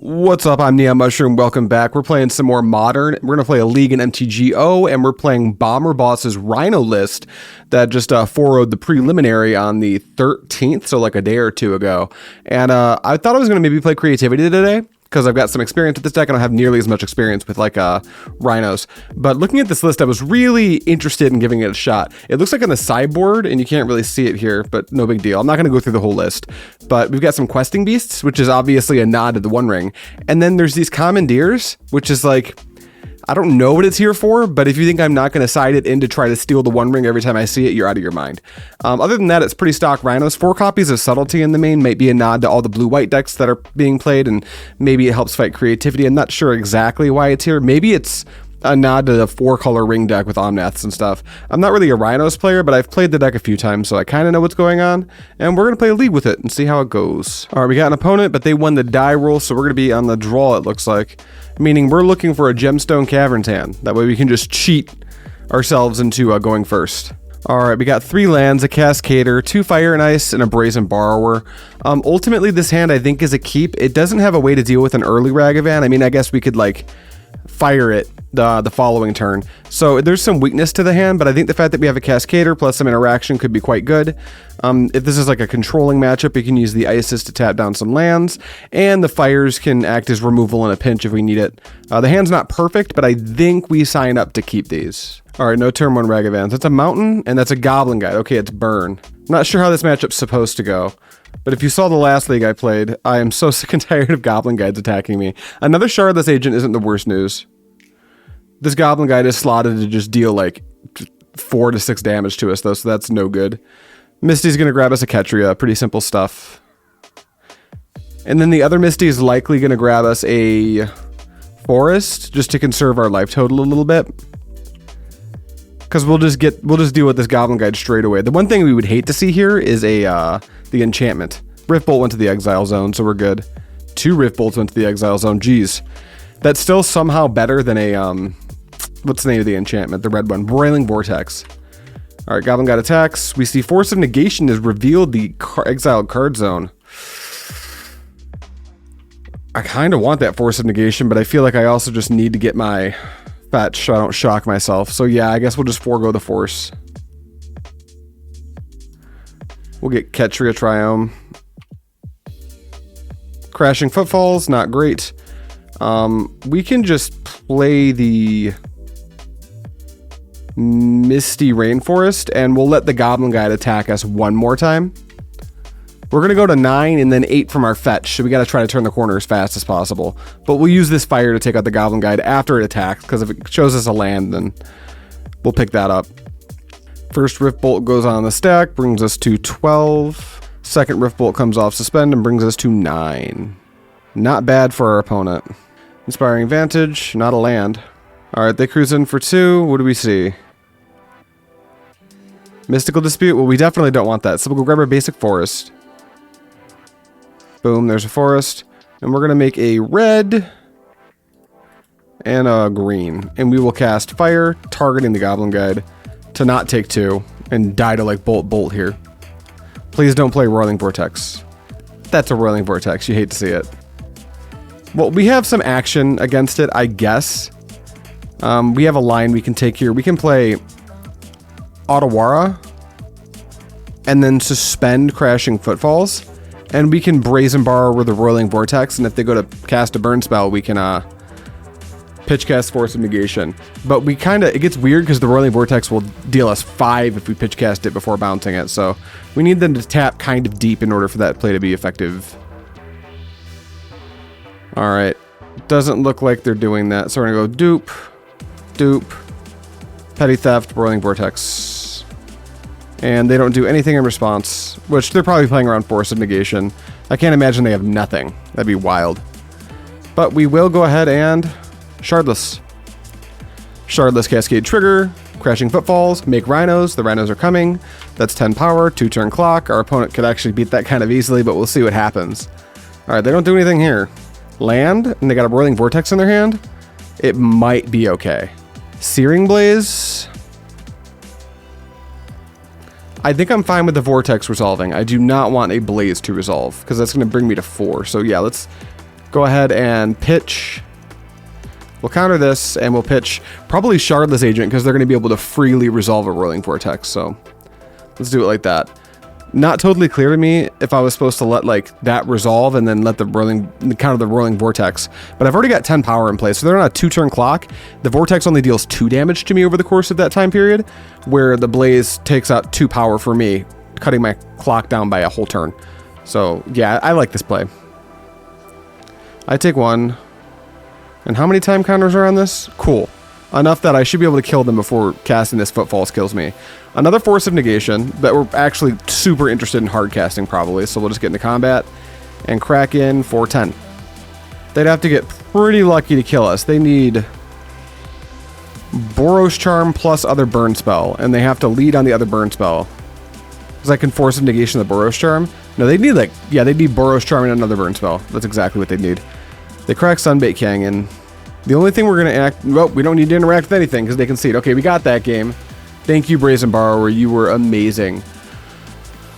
What's up? I'm Neon Mushroom. Welcome back. We're playing some more Modern. We're going to play a League in MTGO, and we're playing Bomber Boss's Rhino list that just forwarded the preliminary on the 13th, so like a day or two ago. And I thought I was going to maybe play Creativity today, because I've got some experience with this deck. I don't have nearly as much experience with like Rhinos. But looking at this list, I was really interested in giving it a shot. It looks like on the sideboard, and you can't really see it here, but no big deal. I'm not going to go through the whole list. But we've got some Questing Beasts, which is obviously a nod to the One Ring. And then there's these Commandeers, which is like, I don't know what it's here for, but if you think I'm not going to side it in to try to steal the One Ring every time I see it, you're out of your mind. Other than that, it's pretty stock Rhinos. 4 copies of Subtlety in the main might be a nod to all the blue-white decks that are being played, and maybe it helps fight Creativity. I'm not sure exactly why it's here. Maybe it's a nod to the 4-color ring deck with Omnaths and stuff. I'm not really a Rhinos player, but I've played the deck a few times, so I kind of know what's going on, and we're going to play a League with it and see how it goes. All right, we got an opponent, but they won the die roll, so we're going to be on the draw, it looks like. Meaning we're looking for a Gemstone Cavern Tan. That way we can just cheat ourselves into going first. All right, we got 3 lands, a Cascader, 2 Fire and Ice, and a Brazen Borrower. Ultimately, this hand I think is a keep. It doesn't have a way to deal with an early Ragavan. I mean, I guess we could like fire it the following turn. So there's some weakness to the hand, but I think the fact that we have a Cascader plus some interaction could be quite good. If this is like a controlling matchup, we can use the Ices to tap down some lands, and the Fires can act as removal in a pinch if we need it. The hand's not perfect, but I think we sign up to keep these. All right, no turn 1 Ragavans. That's a Mountain, and that's a Goblin Guide. Okay, it's Burn. Not sure how this matchup's supposed to go, but if you saw the last League I played, I am so sick and tired of Goblin Guides attacking me. Another Shardless Agent isn't the worst news. This Goblin Guide is slotted to just deal like 4 to 6 damage to us, though, so that's no good. Misty's going to grab us a Ketria. Pretty simple stuff. And then the other Misty is likely going to grab us a Forest, just to conserve our life total a little bit. Because we'll just deal with this Goblin Guide straight away. The one thing we would hate to see here is the enchantment. Rift Bolt went to the Exile Zone, so we're good. 2 Rift Bolts went to the Exile Zone. Jeez. That's still somehow better than a, what's the name of the enchantment? The red one. Broiling Vortex. Alright, Goblin Guide attacks. We see Force of Negation has revealed the exiled card zone. I kind of want that Force of Negation, but I feel like I also just need to get my fetch so I don't shock myself. So yeah, I guess we'll just forego the Force. We'll get Ketria Triome. Crashing Footfalls, not great. We can just play the Misty Rainforest, and we'll let the Goblin Guide attack us one more time. We're going to go to 9 and then 8 from our fetch, so we got to try to turn the corner as fast as possible. But we'll use this fire to take out the Goblin Guide after it attacks, because if it shows us a land, then we'll pick that up. First Rift Bolt goes on the stack, brings us to 12. Second Rift Bolt comes off Suspend and brings us to 9. Not bad for our opponent. Inspiring Vantage, not a land. Alright, they cruise in for 2. What do we see? Mystical Dispute? Well, we definitely don't want that, so we'll go grab our basic Forest. Boom, there's a Forest. And we're going to make a red and a green. And we will cast Fire, targeting the Goblin Guide to not take 2 and die to like Bolt here. Please don't play Roiling Vortex. That's a Roiling Vortex, you hate to see it. Well, we have some action against it, I guess. We have a line we can take here. We can play Otawara and then suspend Crashing Footfalls. And we can Brazen Borrower with a Roiling Vortex. And if they go to cast a burn spell, we can pitch cast Force of Negation. But we it gets weird because the Roiling Vortex will deal us 5 if we pitch cast it before bouncing it. So we need them to tap kind of deep in order for that play to be effective. Alright, doesn't look like they're doing that, so we're gonna go dupe, Petty Theft, Broiling Vortex. And they don't do anything in response, which they're probably playing around Force of Negation. I can't imagine they have nothing. That'd be wild. But we will go ahead and Shardless. Shardless Cascade Trigger, Crashing Footfalls, make Rhinos. The Rhinos are coming. That's 10 power, 2-turn clock. Our opponent could actually beat that kind of easily, but we'll see what happens. Alright, they don't do anything here. Land, and they got a Roiling Vortex in their hand. It might be okay. Searing Blaze. I think I'm fine with the Vortex resolving. I do not want a Blaze to resolve, because that's going to bring me to 4. So yeah, let's go ahead and pitch. We'll counter this, and we'll pitch probably Shardless Agent, because they're going to be able to freely resolve a Whirling Vortex, so let's do it like that. Not totally clear to me if I was supposed to let, like, that resolve and then let the counter the Whirling Vortex, but I've already got 10 power in place, so they're on a 2-turn clock. The Vortex only deals 2 damage to me over the course of that time period, where the Blaze takes out 2 power for me, cutting my clock down by a whole turn. So, yeah, I like this play. I take 1. And how many time counters are on this? Cool. Enough that I should be able to kill them before casting this Footfalls kills me. Another Force of Negation that we're actually super interested in hard casting probably, so we'll just get into combat and crack in for 10. They'd have to get pretty lucky to kill us. They need Boros Charm plus other burn spell, and they have to lead on the other burn spell. Because I can Force of Negation the Boros Charm. No, they need like, yeah, they need Boros Charm and another burn spell. That's exactly what they need. They crack Sunbait Canyon. The only thing we're going to well, we don't need to interact with anything because they concede. Okay, we got that game. Thank you, Brazen Borrower. You were amazing.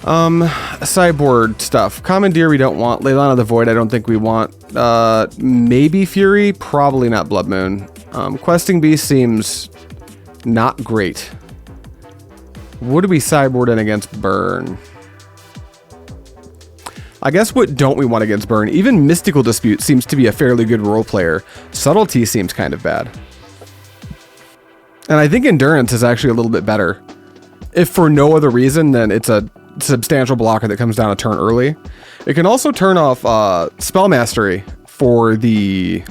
Sideboard stuff. Commandeer we don't want. Leyline of the Void I don't think we want. Maybe Fury. Probably not Blood Moon. Questing Beast seems not great. What do we sideboard in against Burn? I guess what don't we want against Burn? Even Mystical Dispute seems to be a fairly good role player. Subtlety seems kind of bad. And I think Endurance is actually a little bit better. If for no other reason than it's a substantial blocker that comes down a turn early. It can also turn off Spell Mastery for the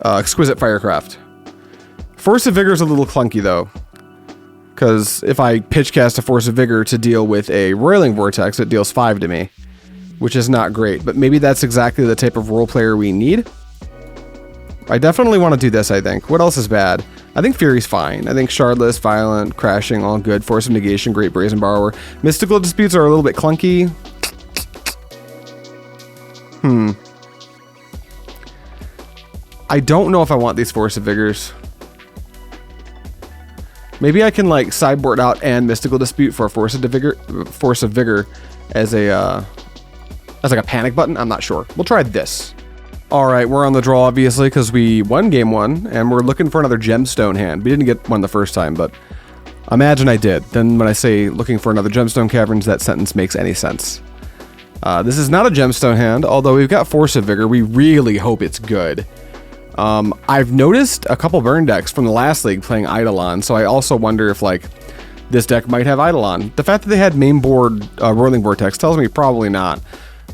Exquisite Firecraft. Force of Vigor is a little clunky though. Because if I pitch cast a Force of Vigor to deal with a Roiling Vortex, it deals 5 to me. Which is not great, but maybe that's exactly the type of role player we need. I definitely want to do this, I think. What else is bad? I think Fury's fine. I think Shardless, Violent, Crashing, all good. Force of Negation, great. Brazen Borrower. Mystical Disputes are a little bit clunky. I don't know if I want these Force of Vigors. Maybe I can like sideboard out and Mystical Dispute for a Force of Vigor as a as like a panic button. I'm not sure. We'll try this. All right, we're on the draw obviously because we won game 1 and we're looking for another gemstone hand. We didn't get one the first time, but imagine I did. Then when I say looking for another gemstone caverns, that sentence makes any sense. This is not a gemstone hand, although we've got Force of Vigor. We really hope it's good. I've noticed a couple burn decks from the last league playing Eidolon, so I also wonder if like this deck might have Eidolon. The fact that they had main board Roiling Vortex tells me probably not.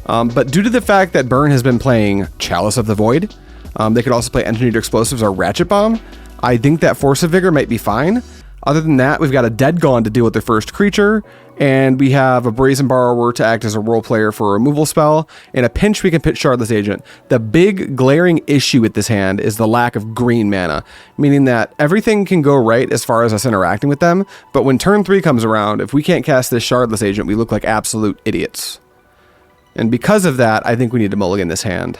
But due to the fact that Burn has been playing Chalice of the Void, they could also play Engineered Explosives or Ratchet Bomb. I think that Force of Vigor might be fine. Other than that, we've got a Dead Gone to deal with their first creature, and we have a Brazen Borrower to act as a role player for a removal spell. In a pinch, we can pitch Shardless Agent. The big glaring issue with this hand is the lack of green mana, meaning that everything can go right as far as us interacting with them, but when turn 3 comes around, if we can't cast this Shardless Agent, we look like absolute idiots. And because of that, I think we need to mulligan this hand.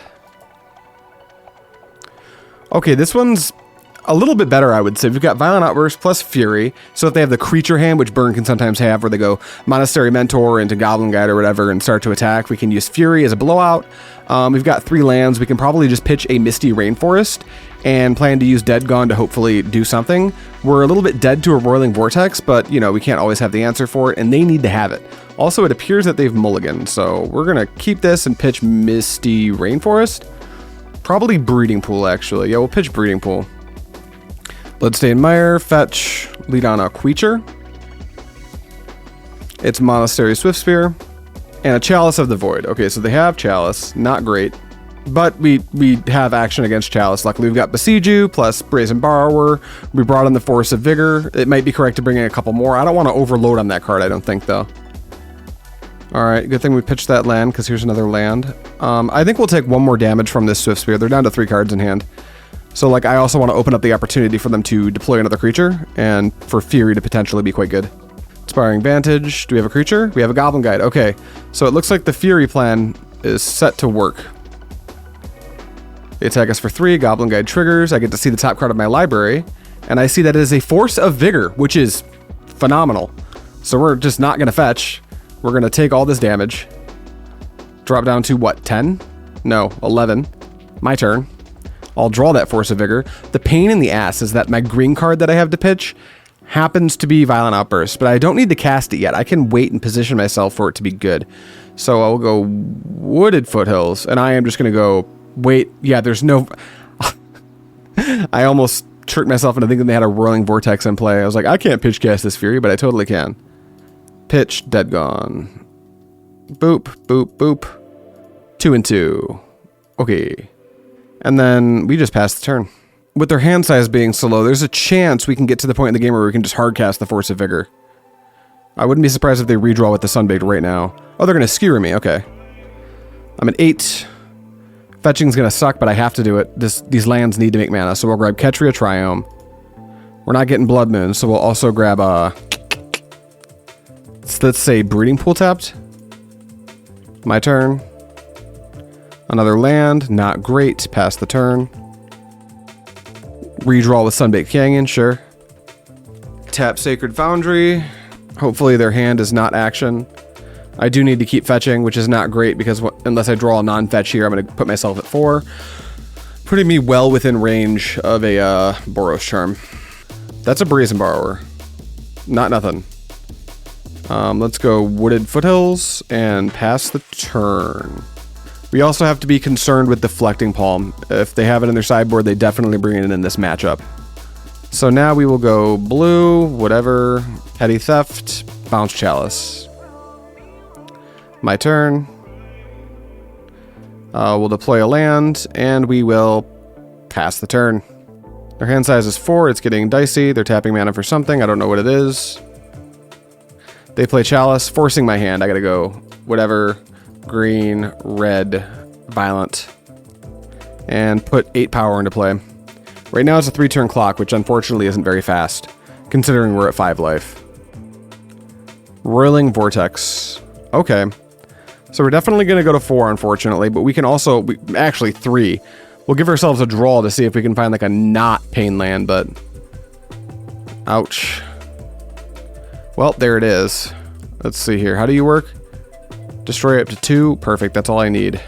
Okay, this one's a little bit better, I would say. We've got Violent Outburst plus Fury. So if they have the creature hand, which Burn can sometimes have, where they go Monastery Mentor into Goblin Guide or whatever and start to attack, we can use Fury as a blowout. We've got 3 lands. We can probably just pitch a Misty Rainforest and plan to use Dead Gone to hopefully do something. We're a little bit dead to a Roiling Vortex, but, you know, we can't always have the answer for it, and they need to have it. Also, it appears that they've mulliganed, so we're going to keep this and pitch Misty Rainforest. Probably Breeding Pool, actually. Yeah, we'll pitch Breeding Pool. Bloodstained Mire, fetch, lead on a creature. It's Monastery Swiftspear, and a Chalice of the Void. Okay, so they have Chalice, not great. But we have action against Chalice. Luckily, we've got Besiege You plus Brazen Borrower. We brought in the Force of Vigor. It might be correct to bring in a couple more. I don't want to overload on that card, I don't think, though. Alright, good thing we pitched that land, because here's another land. I think we'll take 1 more damage from this Swiftspear. They're down to 3 cards in hand. So, like, I also want to open up the opportunity for them to deploy another creature, and for Fury to potentially be quite good. Inspiring Vantage. Do we have a creature? We have a Goblin Guide. Okay, so it looks like the Fury plan is set to work. They attack us for 3, Goblin Guide triggers. I get to see the top card of my library, and I see that it is a Force of Vigor, which is phenomenal. So we're just not going to fetch. We're going to take all this damage. Drop down to, what, 10? No, 11. My turn. I'll draw that Force of Vigor. The pain in the ass is that my green card that I have to pitch happens to be Violent Outburst, but I don't need to cast it yet. I can wait and position myself for it to be good. So I'll go Wooded Foothills, and I am just going to go, wait, yeah, there's no... I almost tricked myself into thinking they had a Whirling Vortex in play. I was like, I can't pitch cast this Fury, but I totally can. Pitch, dead gone. Boop, boop, boop. 2 and 2. Okay. And then we just pass the turn. With their hand size being so low, there's a chance we can get to the point in the game where we can just hard cast the Force of Vigor. I wouldn't be surprised if they redraw with the Sunbaked right now. Oh, they're going to skewer me. Okay. I'm at 8. Fetching's going to suck, but I have to do it. These lands need to make mana, so we'll grab Ketria Triome. We're not getting Blood Moon, so we'll also grab, let's say Breeding Pool tapped. My turn. Another land, not great. Pass the turn. Redraw with Sunbaked Canyon, sure. Tap Sacred Foundry. Hopefully their hand is not action. I do need to keep fetching, which is not great because unless I draw a non-fetch here, I'm going to put myself at 4. Putting me well within range of a Boros Charm. That's a Brazen Borrower. Not nothing. Let's go Wooded Foothills and pass the turn. We also have to be concerned with Deflecting Palm. If they have it in their sideboard, they definitely bring it in this matchup. So now we will go blue, whatever, Petty Theft, Bounce Chalice. My turn. We'll deploy a land, and we will pass the turn. Their hand size is 4, it's getting dicey, they're tapping mana for something, I don't know what it is. They play Chalice, forcing my hand, I gotta go whatever, green, red, violent, and put 8 power into play. Right now it's a 3-turn clock, which unfortunately isn't very fast, considering we're at 5 life. Whirling Vortex. Okay. So we're definitely going to go to 4, unfortunately, but we can also... actually, 3. We'll give ourselves a draw to see if we can find, like, a not pain land, but... ouch. Well, there it is. Let's see here. How do you work? Destroy up to 2. Perfect. That's all I need.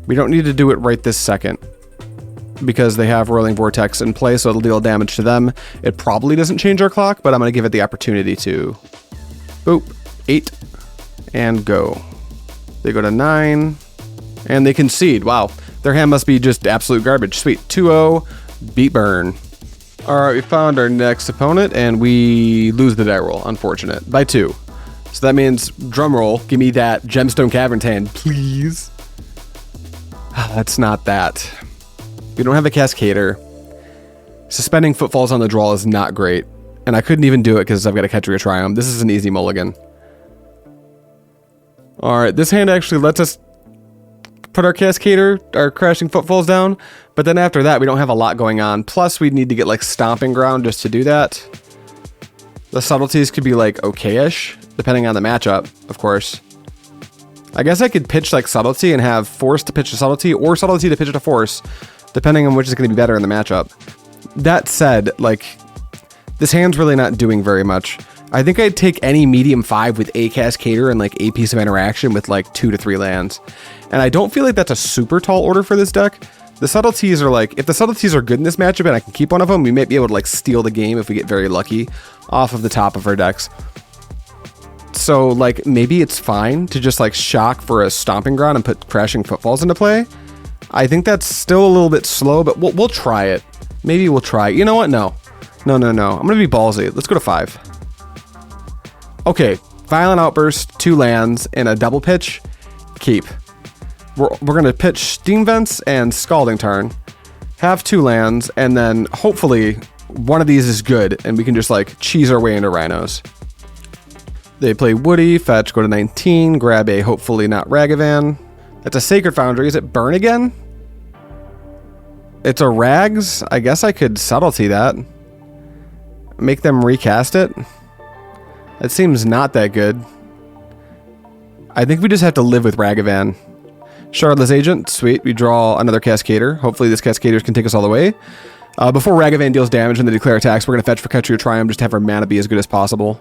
We don't need to do it right this second, because they have Whirling Vortex in play, so it'll deal damage to them. It probably doesn't change our clock, but I'm going to give it the opportunity to. Boop. 8. And go. They go to 9. And they concede. Wow. Their hand must be just absolute garbage. Sweet. 2-0. Beat burn. Alright, we found our next opponent, and we lose the die roll. Unfortunate. By 2. So that means, drum roll, give me that Gemstone Cavern's hand, please. That's not that. We don't have a Cascader. Suspending Footfalls on the draw is not great. And I couldn't even do it because I've got a Ketria Triome. This is an easy mulligan. Alright, this hand actually lets us put our Cascader, our Crashing Footfalls down. But then after that, we don't have a lot going on. Plus, we'd need to get like Stomping Ground just to do that. The subtleties could be like okay-ish, depending on the matchup, of course. I guess I could pitch like Subtlety and have Force to pitch a Subtlety, or Subtlety to pitch a Force, depending on which is going to be better in the matchup. That said, like, this hand's really not doing very much. I think I'd take any medium 5 with a Cascader and like a piece of interaction with like 2 to 3 lands. And I don't feel like that's a super tall order for this deck. The subtleties are like, if the subtleties are good in this matchup and I can keep one of them, we might be able to like steal the game if we get very lucky off of the top of our decks. So like maybe it's fine to just like shock for a Stomping Ground and put Crashing Footfalls into play. I think that's still a little bit slow, but we'll try it. Maybe we'll try it. You know what? No. I'm gonna be ballsy. Let's go to 5. Okay, Violent Outburst, 2 lands, and a double pitch. Keep. We're gonna pitch Steam Vents and Scalding Tarn, have 2 lands, and then hopefully one of these is good, and we can just like cheese our way into Rhinos. They play Woody, fetch, go to 19, grab a hopefully not Ragavan. That's a Sacred Foundry. Is it burn again? It's a Rags. I guess I could Subtlety that. Make them recast it. It seems not that good. I think we just have to live with Ragavan. Shardless Agent, sweet. We draw another Cascader. Hopefully this Cascader can take us all the way. Before Ragavan deals damage and they declare attacks, we're going to fetch for Ketria Triome just to have our mana be as good as possible.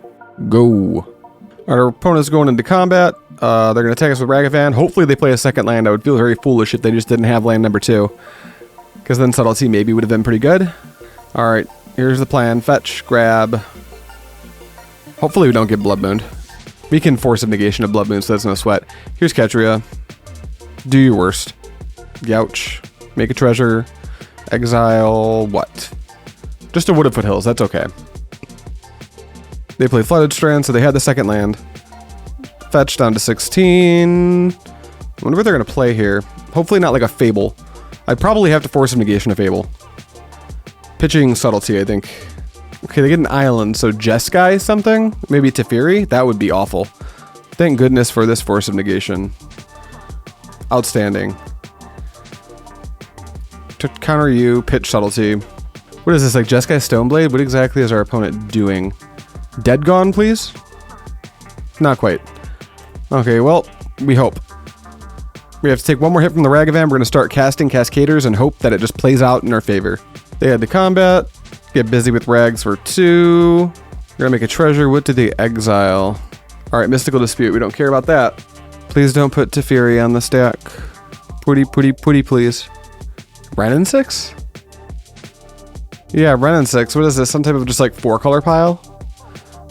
Go. Our opponent's going into combat. They're going to attack us with Ragavan. Hopefully they play a second land. I would feel very foolish if they just didn't have land number 2. Because then Subtlety maybe would have been pretty good. Alright, here's the plan. Fetch, grab. Hopefully we don't get Blood Moon. We can force a negation of Blood Moon, so that's no sweat. Here's Ketria. Do your worst. Gouch. Make a treasure. Exile. What? Just a Wood of Foothills. That's okay. They play Flooded Strand, so they had the second land. Fetch down to 16. I wonder what they're going to play here. Hopefully not like a Fable. I'd probably have to force a negation of Fable. Pitching Subtlety, I think. Okay, they get an island, so Jeskai something? Maybe Teferi? That would be awful. Thank goodness for this force of negation. Outstanding. To counter you, pitch Subtlety. What is this, like Jeskai Stoneblade? What exactly is our opponent doing? Dead Gone, please? Not quite. Okay, well, we hope. We have to take one more hit from the Ragavan. We're going to start casting Cascaders and hope that it just plays out in our favor. They had to combat. Get busy with Rags for 2. We're going to make a treasure. What did they exile? Alright, Mystical Dispute. We don't care about that. Please don't put Teferi on the stack. Putty, please. Renin 6? Yeah, Renin 6. What is this? Some type of just like 4-color pile?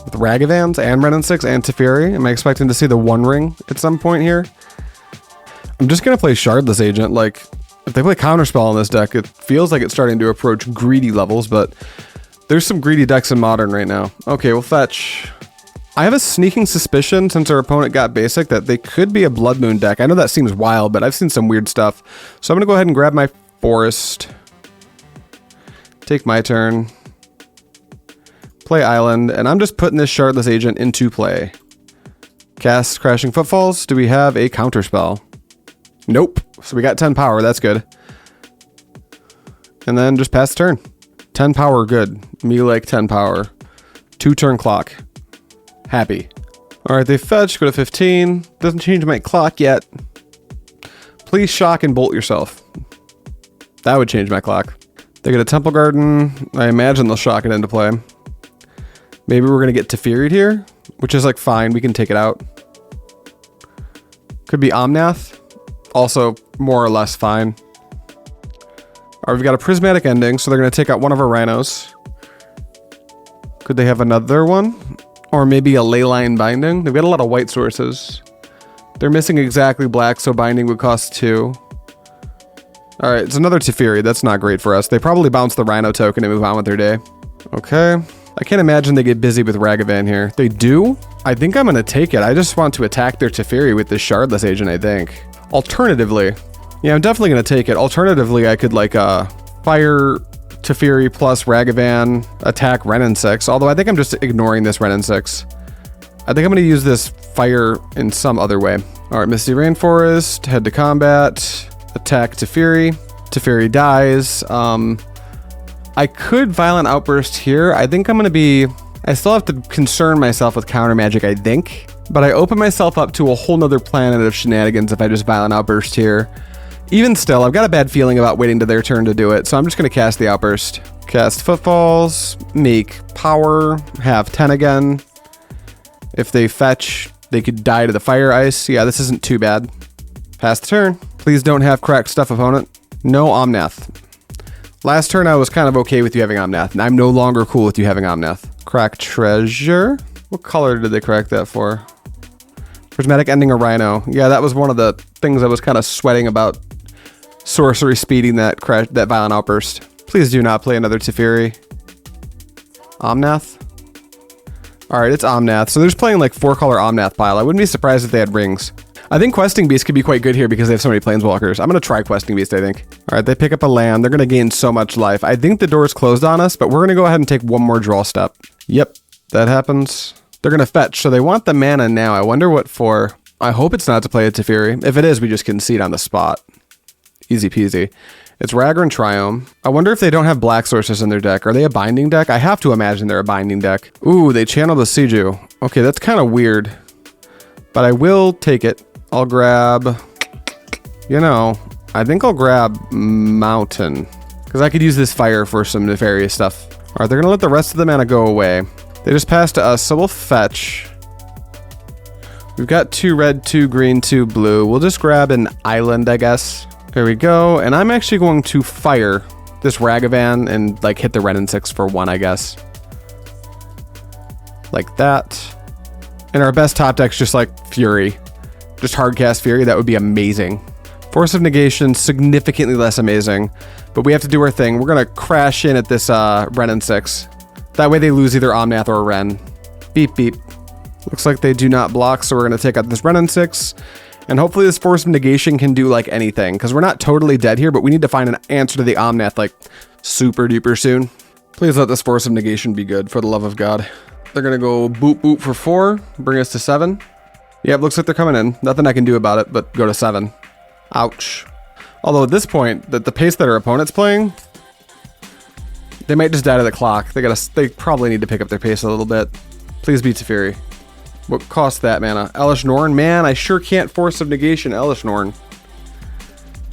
With Ragavans and Renin 6 and Teferi? Am I expecting to see the One Ring at some point here? I'm just going to play Shardless Agent. Like, if they play Counterspell in this deck, it feels like it's starting to approach greedy levels, but there's some greedy decks in Modern right now. Okay, we'll fetch. I have a sneaking suspicion, since our opponent got basic, that they could be a Blood Moon deck. I know that seems wild, but I've seen some weird stuff. So I'm going to go ahead and grab my Forest. Take my turn. Play Island, and I'm just putting this Shardless Agent into play. Cast Crashing Footfalls. Do we have a Counterspell? Nope. So we got 10 power. That's good. And then just pass the turn. 10 power, good. Me like 10 power. 2-turn clock. Happy. Alright, they fetch. Go to 15. Doesn't change my clock yet. Please shock and bolt yourself. That would change my clock. They get a Temple Garden. I imagine they'll shock it into play. Maybe we're going to get Teferi'd here, which is like fine. We can take it out. Could be Omnath. Also more or less fine. Alright, we've got a Prismatic Ending, so they're going to take out one of our Rhinos. Could they have another one? Or maybe a Leyline Binding? They've got a lot of white sources. They're missing exactly black, so Binding would cost 2. Alright, it's another Teferi. That's not great for us. They probably bounce the Rhino token and move on with their day. Okay. I can't imagine they get busy with Ragavan here. They do? I think I'm going to take it. I just want to attack their Teferi with this Shardless Agent, I think. Alternatively, yeah, I'm definitely going to take it. Alternatively, I could like fire Teferi plus Ragavan, attack Renin 6. Although I think I'm just ignoring this Renin 6. I think I'm going to use this fire in some other way. Alright, Misty Rainforest, head to combat, attack Teferi. Teferi dies. I could Violent Outburst here. I think I'm going to be... I still have to concern myself with counter magic, I think. But I open myself up to a whole nother planet of shenanigans if I just Violent Outburst here. Even still, I've got a bad feeling about waiting to their turn to do it, so I'm just going to cast the Outburst. Cast Footfalls, make power, have 10 again. If they fetch, they could die to the Fire Ice. Yeah, this isn't too bad. Pass the turn. Please don't have cracked stuff, opponent. No Omnath. Last turn I was kind of okay with you having Omnath, and I'm no longer cool with you having Omnath. Crack Treasure? What color did they crack that for? Prismatic Ending a Rhino. Yeah, that was one of the things I was kind of sweating about. Sorcery speeding that Violent Outburst. Please do not play another Teferi. Omnath? Alright, it's Omnath. So they're just playing like 4-color Omnath pile. I wouldn't be surprised if they had rings. I think Questing Beast could be quite good here because they have so many Planeswalkers. I'm going to try Questing Beast, I think. Alright, they pick up a land. They're going to gain so much life. I think the door's closed on us, but we're going to go ahead and take one more draw step. Yep, that happens. They're going to fetch, so they want the mana now. I wonder what for. I hope it's not to play a Teferi. If it is, we just concede on the spot. Easy peasy. It's Ragger and Triome. I wonder if they don't have black sources in their deck. Are they a binding deck? I have to imagine they're a binding deck. Ooh, they channeled the Seiju. Okay, that's kind of weird. But I will take it. I'll grab... You know, I think I'll grab Mountain. Because I could use this fire for some nefarious stuff. Alright, they're going to let the rest of the mana go away. They just passed to us, so we'll fetch. We've got 2 red, 2 green, 2 blue. We'll just grab an island, I guess. There we go. And I'm actually going to fire this Ragavan and like hit the red and 6 for 1, I guess. Like that. And our best top deck's just like Fury. Just hardcast Fury, that would be amazing. Force of Negation, significantly less amazing. But we have to do our thing. We're gonna crash in at this Ren and 6. That way they lose either Omnath or Ren. Beep, beep. Looks like they do not block, so we're gonna take out this Ren and 6. And hopefully this Force of Negation can do like anything, because we're not totally dead here, but we need to find an answer to the Omnath like super duper soon. Please let this Force of Negation be good, for the love of God. They're gonna go boop boop for 4, bring us to 7. Yep, looks like they're coming in. Nothing I can do about it, but go to 7. Ouch. Although at this point, the pace that our opponent's playing, they might just die to the clock. They probably need to pick up their pace a little bit. Please beat Teferi. What cost that mana? Elish Norn? Man, I sure can't Force of Negation Elish Norn.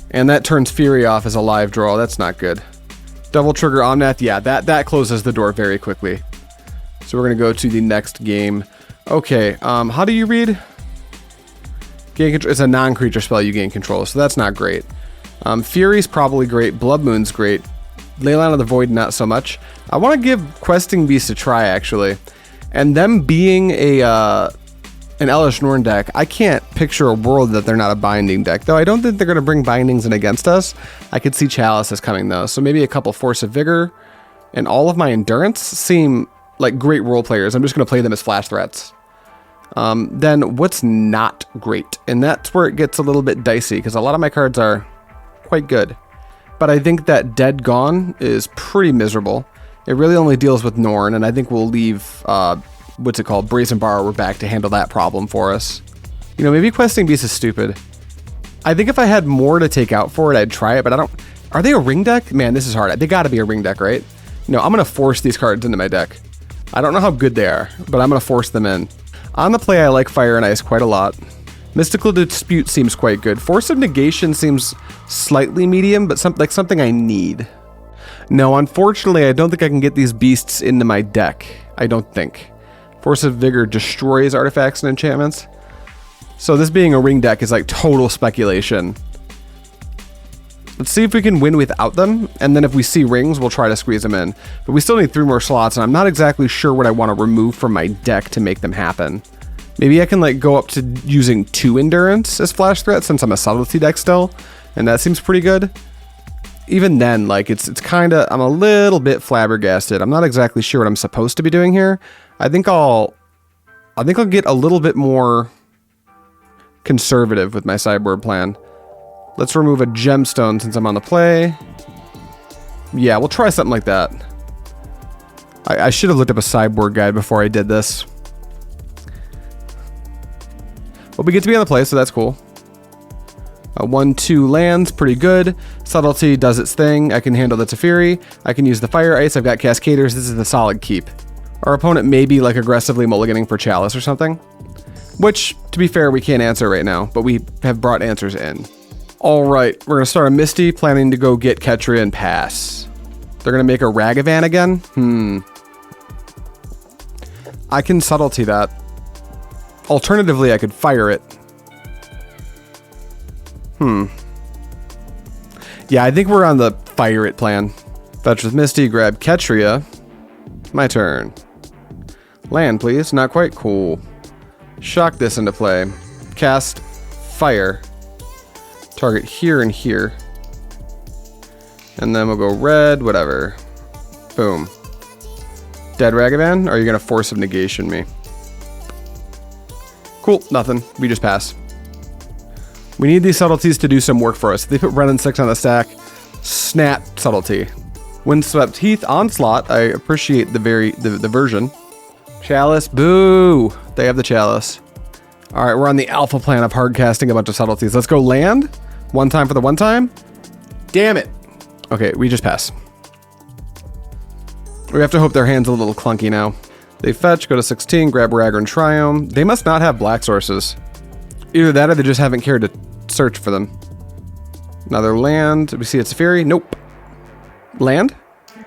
And that turns Fury off as a live draw. That's not good. Double trigger Omnath. Yeah, that closes the door very quickly. So we're going to go to the next game. Okay, how do you read? Gain control. It's a non-creature spell you gain control, so that's not great. Fury's probably great. Blood Moon's great. Leyline of the Void, not so much. I want to give Questing Beast a try, actually. And them being an Elish Norn deck, I can't picture a world that they're not a binding deck. Though I don't think they're going to bring bindings in against us. I could see Chalices coming, though. So maybe a couple Force of Vigor. And all of my Endurance seem like great role players. I'm just going to play them as flash threats. Then what's not great? And that's where it gets a little bit dicey, because a lot of my cards are quite good. But I think that Dead Gone is pretty miserable. It really only deals with Norn, and I think we'll leave, what's it called, Brazen Borrower back to handle that problem for us. You know, maybe Questing Beast is stupid. I think if I had more to take out for it, I'd try it, but I don't... Are they a ring deck? Man, this is hard. They gotta be a ring deck, right? No, I'm gonna force these cards into my deck. I don't know how good they are, but I'm gonna force them in. On the play, I like Fire and Ice quite a lot. Mystical Dispute seems quite good. Force of Negation seems slightly medium, but something I need. No, unfortunately, I don't think I can get these beasts into my deck. I don't think. Force of Vigor destroys artifacts and enchantments. So this being a ring deck is like total speculation. Let's see if we can win without them, and then if we see rings, we'll try to squeeze them in. But we still need 3 more slots, and I'm not exactly sure what I want to remove from my deck to make them happen. Maybe I can like go up to using 2 Endurance as flash threat since I'm a Subtlety deck still, and that seems pretty good. Even then, like it's kind of, I'm a little bit flabbergasted. I'm not exactly sure what I'm supposed to be doing here. I think I'll get a little bit more conservative with my sideboard plan. Let's remove a gemstone since I'm on the play. Yeah, we'll try something like that. I should have looked up a sideboard guide before I did this. Well, we get to be on the play, so that's cool. 1/2 lands, pretty good. Subtlety does its thing. I can handle the Teferi. I can use the Fire Ice. I've got Cascaders. This is the solid keep. Our opponent may be like aggressively mulliganing for Chalice or something. Which, to be fair, we can't answer right now, but we have brought answers in. Alright, we're going to start a Misty, planning to go get Ketria and pass. They're going to make a Ragavan again? I can Subtlety that. Alternatively, I could fire it. Yeah, I think we're on the fire it plan. Fetch with Misty, grab Ketria. My turn. Land, please. Not quite. Cool. Shock this into play. Cast Fire. Target here and here. And then we'll go red, whatever. Boom. Dead Ragavan? Or are you going to Force of Negation me? Cool, nothing. We just pass. We need these subtleties to do some work for us. They put Ren and 6 on the stack. Snap Subtlety. Windswept Heath Onslaught. I appreciate the version. Chalice. Boo! They have the Chalice. Alright, we're on the alpha plan of hard casting a bunch of subtleties. Let's go land. 1 time for the 1 time. Damn it. Okay, we just pass. We have to hope their hand's a little clunky now. They fetch, go to 16, grab Ragger and Triome. They must not have black sources. Either that or they just haven't cared to search for them. Another land. We see it's a Fury. Nope. Land?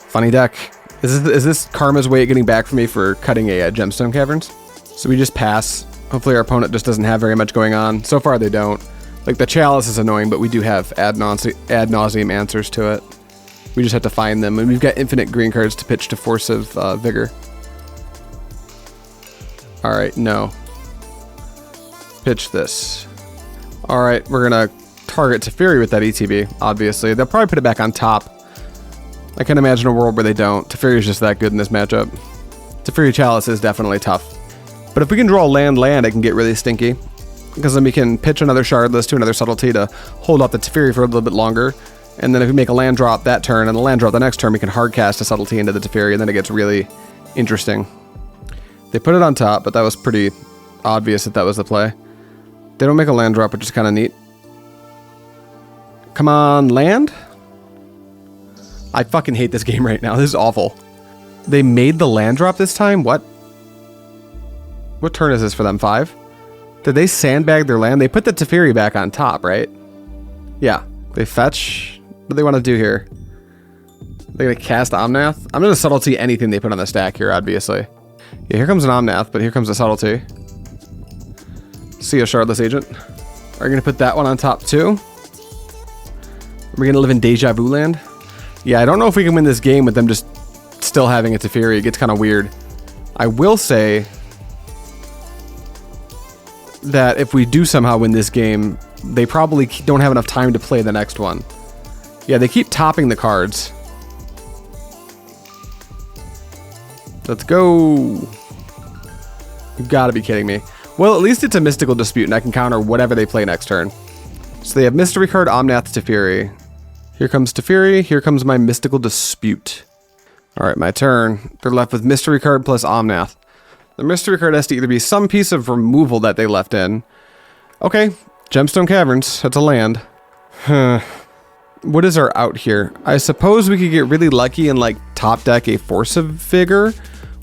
Funny deck. Is this Karma's way of getting back for me for cutting a Gemstone Caverns? So we just pass. Hopefully our opponent just doesn't have very much going on. So far they don't. Like the Chalice is annoying, but we do have ad nauseum answers to it. We just have to find them, and we've got infinite green cards to pitch to Force of Vigor. All right, no. Pitch this. All right, we're gonna target Teferi with that ETB, obviously. They'll probably put it back on top. I can imagine a world where they don't. Teferi is just that good in this matchup. Teferi Chalice is definitely tough. But if we can draw land, it can get really stinky. Because then we can pitch another Shardless to another Subtlety to hold off the Teferi for a little bit longer. And then if we make a land drop that turn and a land drop the next turn, we can hardcast a Subtlety into the Teferi, and then it gets really interesting. They put it on top, but that was pretty obvious that was the play. They don't make a land drop, which is kind of neat. Come on, land? I fucking hate this game right now. This is awful. They made the land drop this time? What? What turn is this for them? 5? Did they sandbag their land? They put the Teferi back on top, right? Yeah. They fetch. What do they want to do here? They're going to cast Omnath? I'm going to Subtlety anything they put on the stack here, obviously. Yeah, here comes an Omnath, but here comes a Subtlety. See a Shardless Agent. Are you going to put that one on top too? Are we going to live in Deja Vu land? Yeah, I don't know if we can win this game with them just still having a Teferi. It gets kind of weird. I will say that if we do somehow win this game, they probably don't have enough time to play the next one. Yeah, they keep topping the cards. Let's go. You've got to be kidding me. Well, at least it's a Mystical Dispute, and I can counter whatever they play next turn. So they have Mystery card, Omnath, Teferi. Here comes Teferi. Here comes my Mystical Dispute. All right, my turn. They're left with Mystery card plus Omnath. The Mystery card has to either be some piece of removal that they left in. Okay, Gemstone Caverns. That's a land. What is our out here? I suppose we could get really lucky and like top deck a Force of Vigor,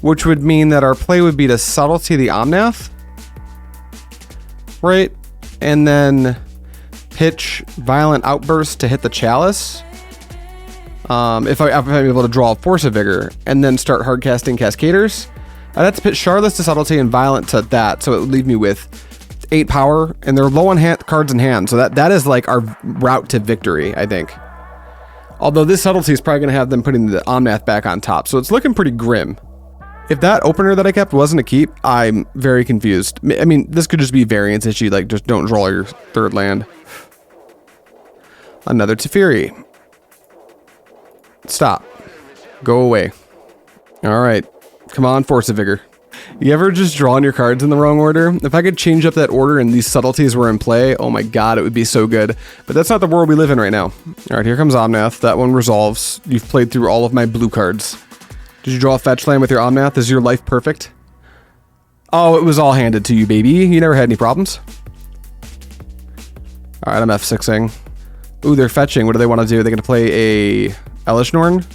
which would mean that our play would be to Subtlety the Omnath. Right? And then pitch Violent Outburst to hit the Chalice. If I'm able to draw a Force of Vigor, and then start hard casting Cascaders. I'd have to pitch Shardless to Subtlety and Violent to that, so it would leave me with 8 power, and they're low on cards in hand, so that is like our route to victory, I think. Although this Subtlety is probably going to have them putting the Omnath back on top, so it's looking pretty grim. If that opener that I kept wasn't a keep, I'm very confused. I mean, this could just be variance issue, like just don't draw your third land. Another Teferi. Stop. Go away. All right. Come on, Force of Vigor. You ever just drawn your cards in the wrong order? If I could change up that order and these Subtleties were in play, oh my god, it would be so good. But that's not the world we live in right now. All right, here comes Omnath. That one resolves. You've played through all of my blue cards. Did you draw a fetch land with your Omnath? Is your life perfect? Oh, it was all handed to you, baby. You never had any problems. All right, I'm F6ing. Ooh, they're fetching. What do they want to do? They're going to play a Elish Norn?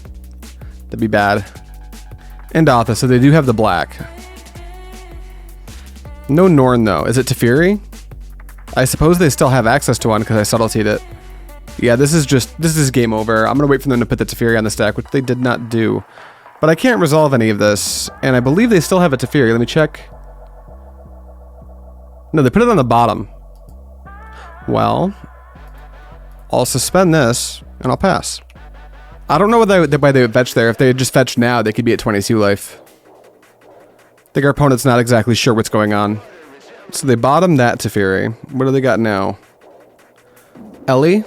That'd be bad. And Dotha, so they do have the black. No Norn, though. Is it Teferi? I suppose they still have access to one because I Subtletied it. Yeah, this is game over. I'm going to wait for them to put the Teferi on the stack, which they did not do. But I can't resolve any of this, and I believe they still have a Teferi. Let me check. No, they put it on the bottom. Well, I'll suspend this, and I'll pass. I don't know why they would fetch there. If they had just fetched now, they could be at 22 life. I think our opponent's not exactly sure what's going on. So they bottom that Teferi. What do they got now? Ellie?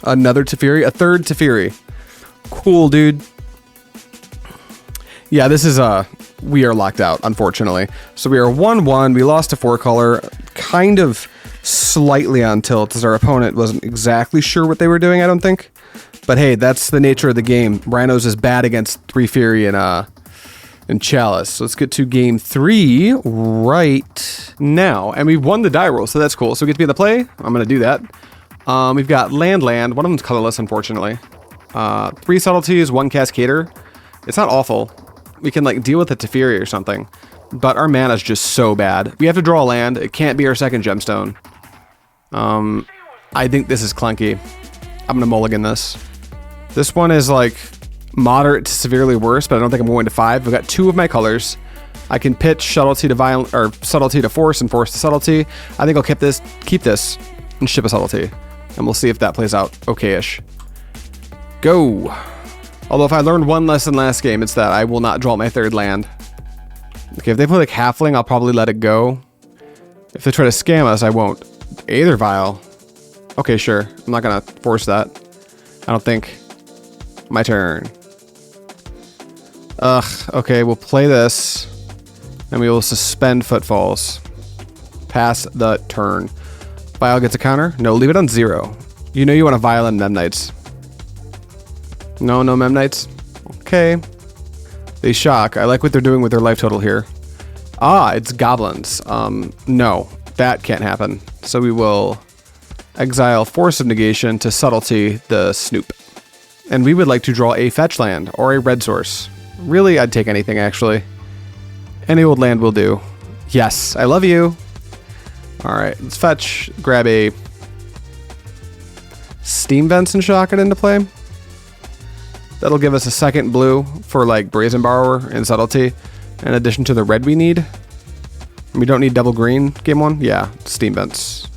Another Teferi? A third Teferi. Cool, dude. Yeah, this is, we are locked out, unfortunately. So we are 1-1. We lost to 4-color. Kind of slightly on tilt, as our opponent wasn't exactly sure what they were doing, I don't think. But hey, that's the nature of the game. Rhinos is bad against 3 Fury and Chalice. So let's get to game 3 right now. And we've won the die roll, so that's cool. So we get to be in the play. I'm going to do that. We've got land. One of them's colorless, unfortunately. 3 Subtleties, 1 Cascader. It's not awful. We can like deal with the Teferi or something. But our mana is just so bad. We have to draw a land. It can't be our second gemstone. I think this is clunky. I'm going to mulligan this. This one is like moderate to severely worse, but I don't think I'm going to 5. I've got 2 of my colors. I can pitch subtlety to violent or subtlety to force and force to subtlety. I think I'll keep this and ship a subtlety. And we'll see if that plays out okay-ish. Go. Although if I learned one lesson last game, it's that I will not draw my third land. Okay, if they play like halfling, I'll probably let it go. If they try to scam us, I won't. Aether Vial. Okay, sure. I'm not gonna force that. I don't think. My turn. Ugh, okay, we'll play this. And we will suspend Footfalls. Pass the turn. Vial gets a counter? No, leave it on 0. You know you want a Vial and Mem Knights. No Mem Knights? Okay. They shock. I like what they're doing with their life total here. Ah, it's Goblins. No, that can't happen. So we will exile Force of Negation to Subtlety the Snoop. And we would like to draw a fetch land or a red source. Really, I'd take anything, actually. Any old land will do. Yes, I love you. All right, let's fetch, grab a Steam Vents and shock it into play. That'll give us a second blue for like Brazen Borrower and Subtlety, in addition to the red we need. We don't need double green, game one? Yeah, Steam Vents.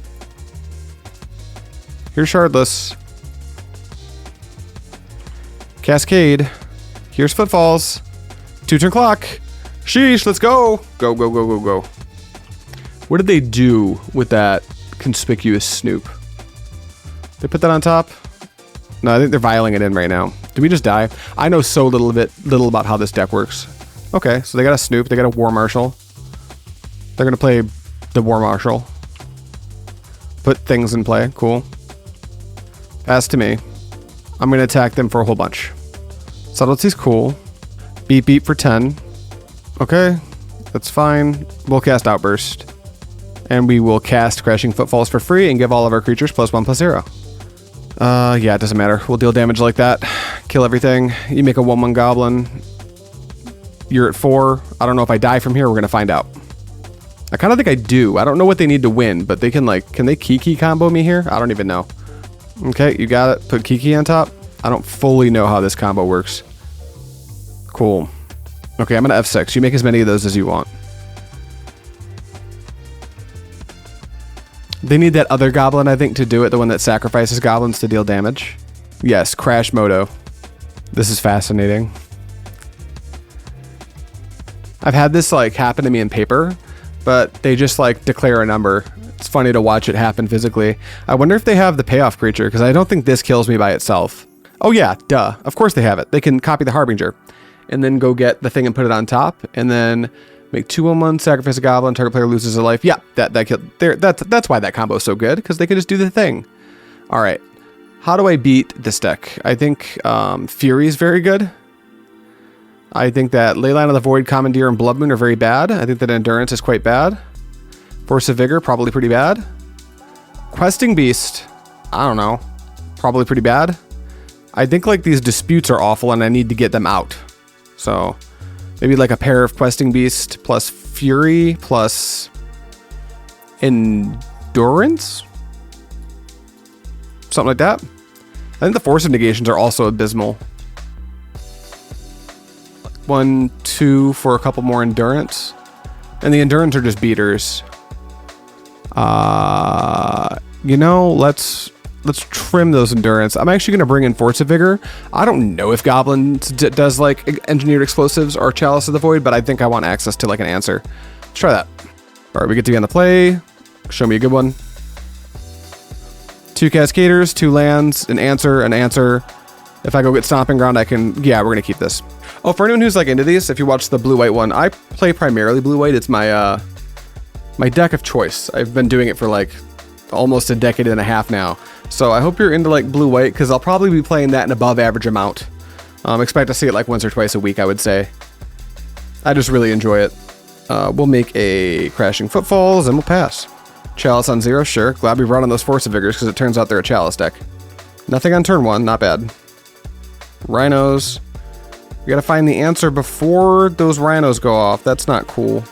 Here's Shardless. Cascade. Here's Footfalls. 2-turn clock. Sheesh, let's go. Go, go, go, go, go. What did they do with that conspicuous Snoop? They put that on top? No, I think they're vialing it in right now. Did we just die? I know so little about how this deck works. Okay, so they got a Snoop, they got a War Marshal. They're gonna play the War Marshal. Put things in play, cool. Pass to me. I'm gonna attack them for a whole bunch. Subtlety's cool. Beep beep for 10. Okay, that's fine. We'll cast Outburst. And we will cast Crashing Footfalls for free and give all of our creatures +1/+0. Yeah, it doesn't matter. We'll deal damage like that. Kill everything. You make a 1/1 Goblin. You're at 4. I don't know if I die from here. We're gonna find out. I kind of think I do. I don't know what they need to win, but they can can they Kiki combo me here? I don't even know. Okay, you got it. Put Kiki on top. I don't fully know how this combo works. Cool. Okay, I'm gonna F6. You make as many of those as you want. They need that other goblin, I think, to do it. The one that sacrifices goblins to deal damage. Yes, Crash Moto. This is fascinating. I've had this happen to me in paper, but they just declare a number. It's funny to watch it happen physically. I wonder if they have the payoff creature, because I don't think this kills me by itself. Oh yeah, duh. Of course they have it. They can copy the Harbinger, and then go get the thing and put it on top, and then make 2/1, sacrifice a goblin, target player loses a life. Yeah, that killed. That's why that combo is so good, because they can just do the thing. All right, how do I beat this deck? I think Fury is very good. I think that Leyline of the Void, Commandeer, and Blood Moon are very bad. I think that Endurance is quite bad. Force of Vigor, probably pretty bad. Questing Beast, I don't know, probably pretty bad. I think these disputes are awful and I need to get them out. So maybe a pair of Questing Beast plus Fury plus Endurance? Something like that. I think the Force of Negations are also abysmal. 1, 2 for a couple more Endurance. And the Endurance are just beaters. Let's trim those Endurance. I'm actually going to bring in Force of Vigor. I don't know if Goblins does Engineered Explosives or Chalice of the Void, but I think I want access to an answer. Let's try that. All right, we get to be on the play. Show me a good one. 2 Cascaders, 2 lands, an answer. If I go get Stomping Ground, I can... Yeah, we're going to keep this. Oh, for anyone who's into these, if you watch the blue-white one, I play primarily blue-white. It's my my deck of choice. I've been doing it for almost a decade and a half now. So I hope you're into blue-white, because I'll probably be playing that in above average amount. Expect to see it once or twice a week, I would say. I just really enjoy it. We'll make a Crashing Footfalls, and we'll pass. Chalice on 0, sure. Glad we brought on those Force of Vigors, because it turns out they're a Chalice deck. Nothing on turn 1, not bad. Rhinos. We gotta find the answer before those Rhinos go off. That's not cool.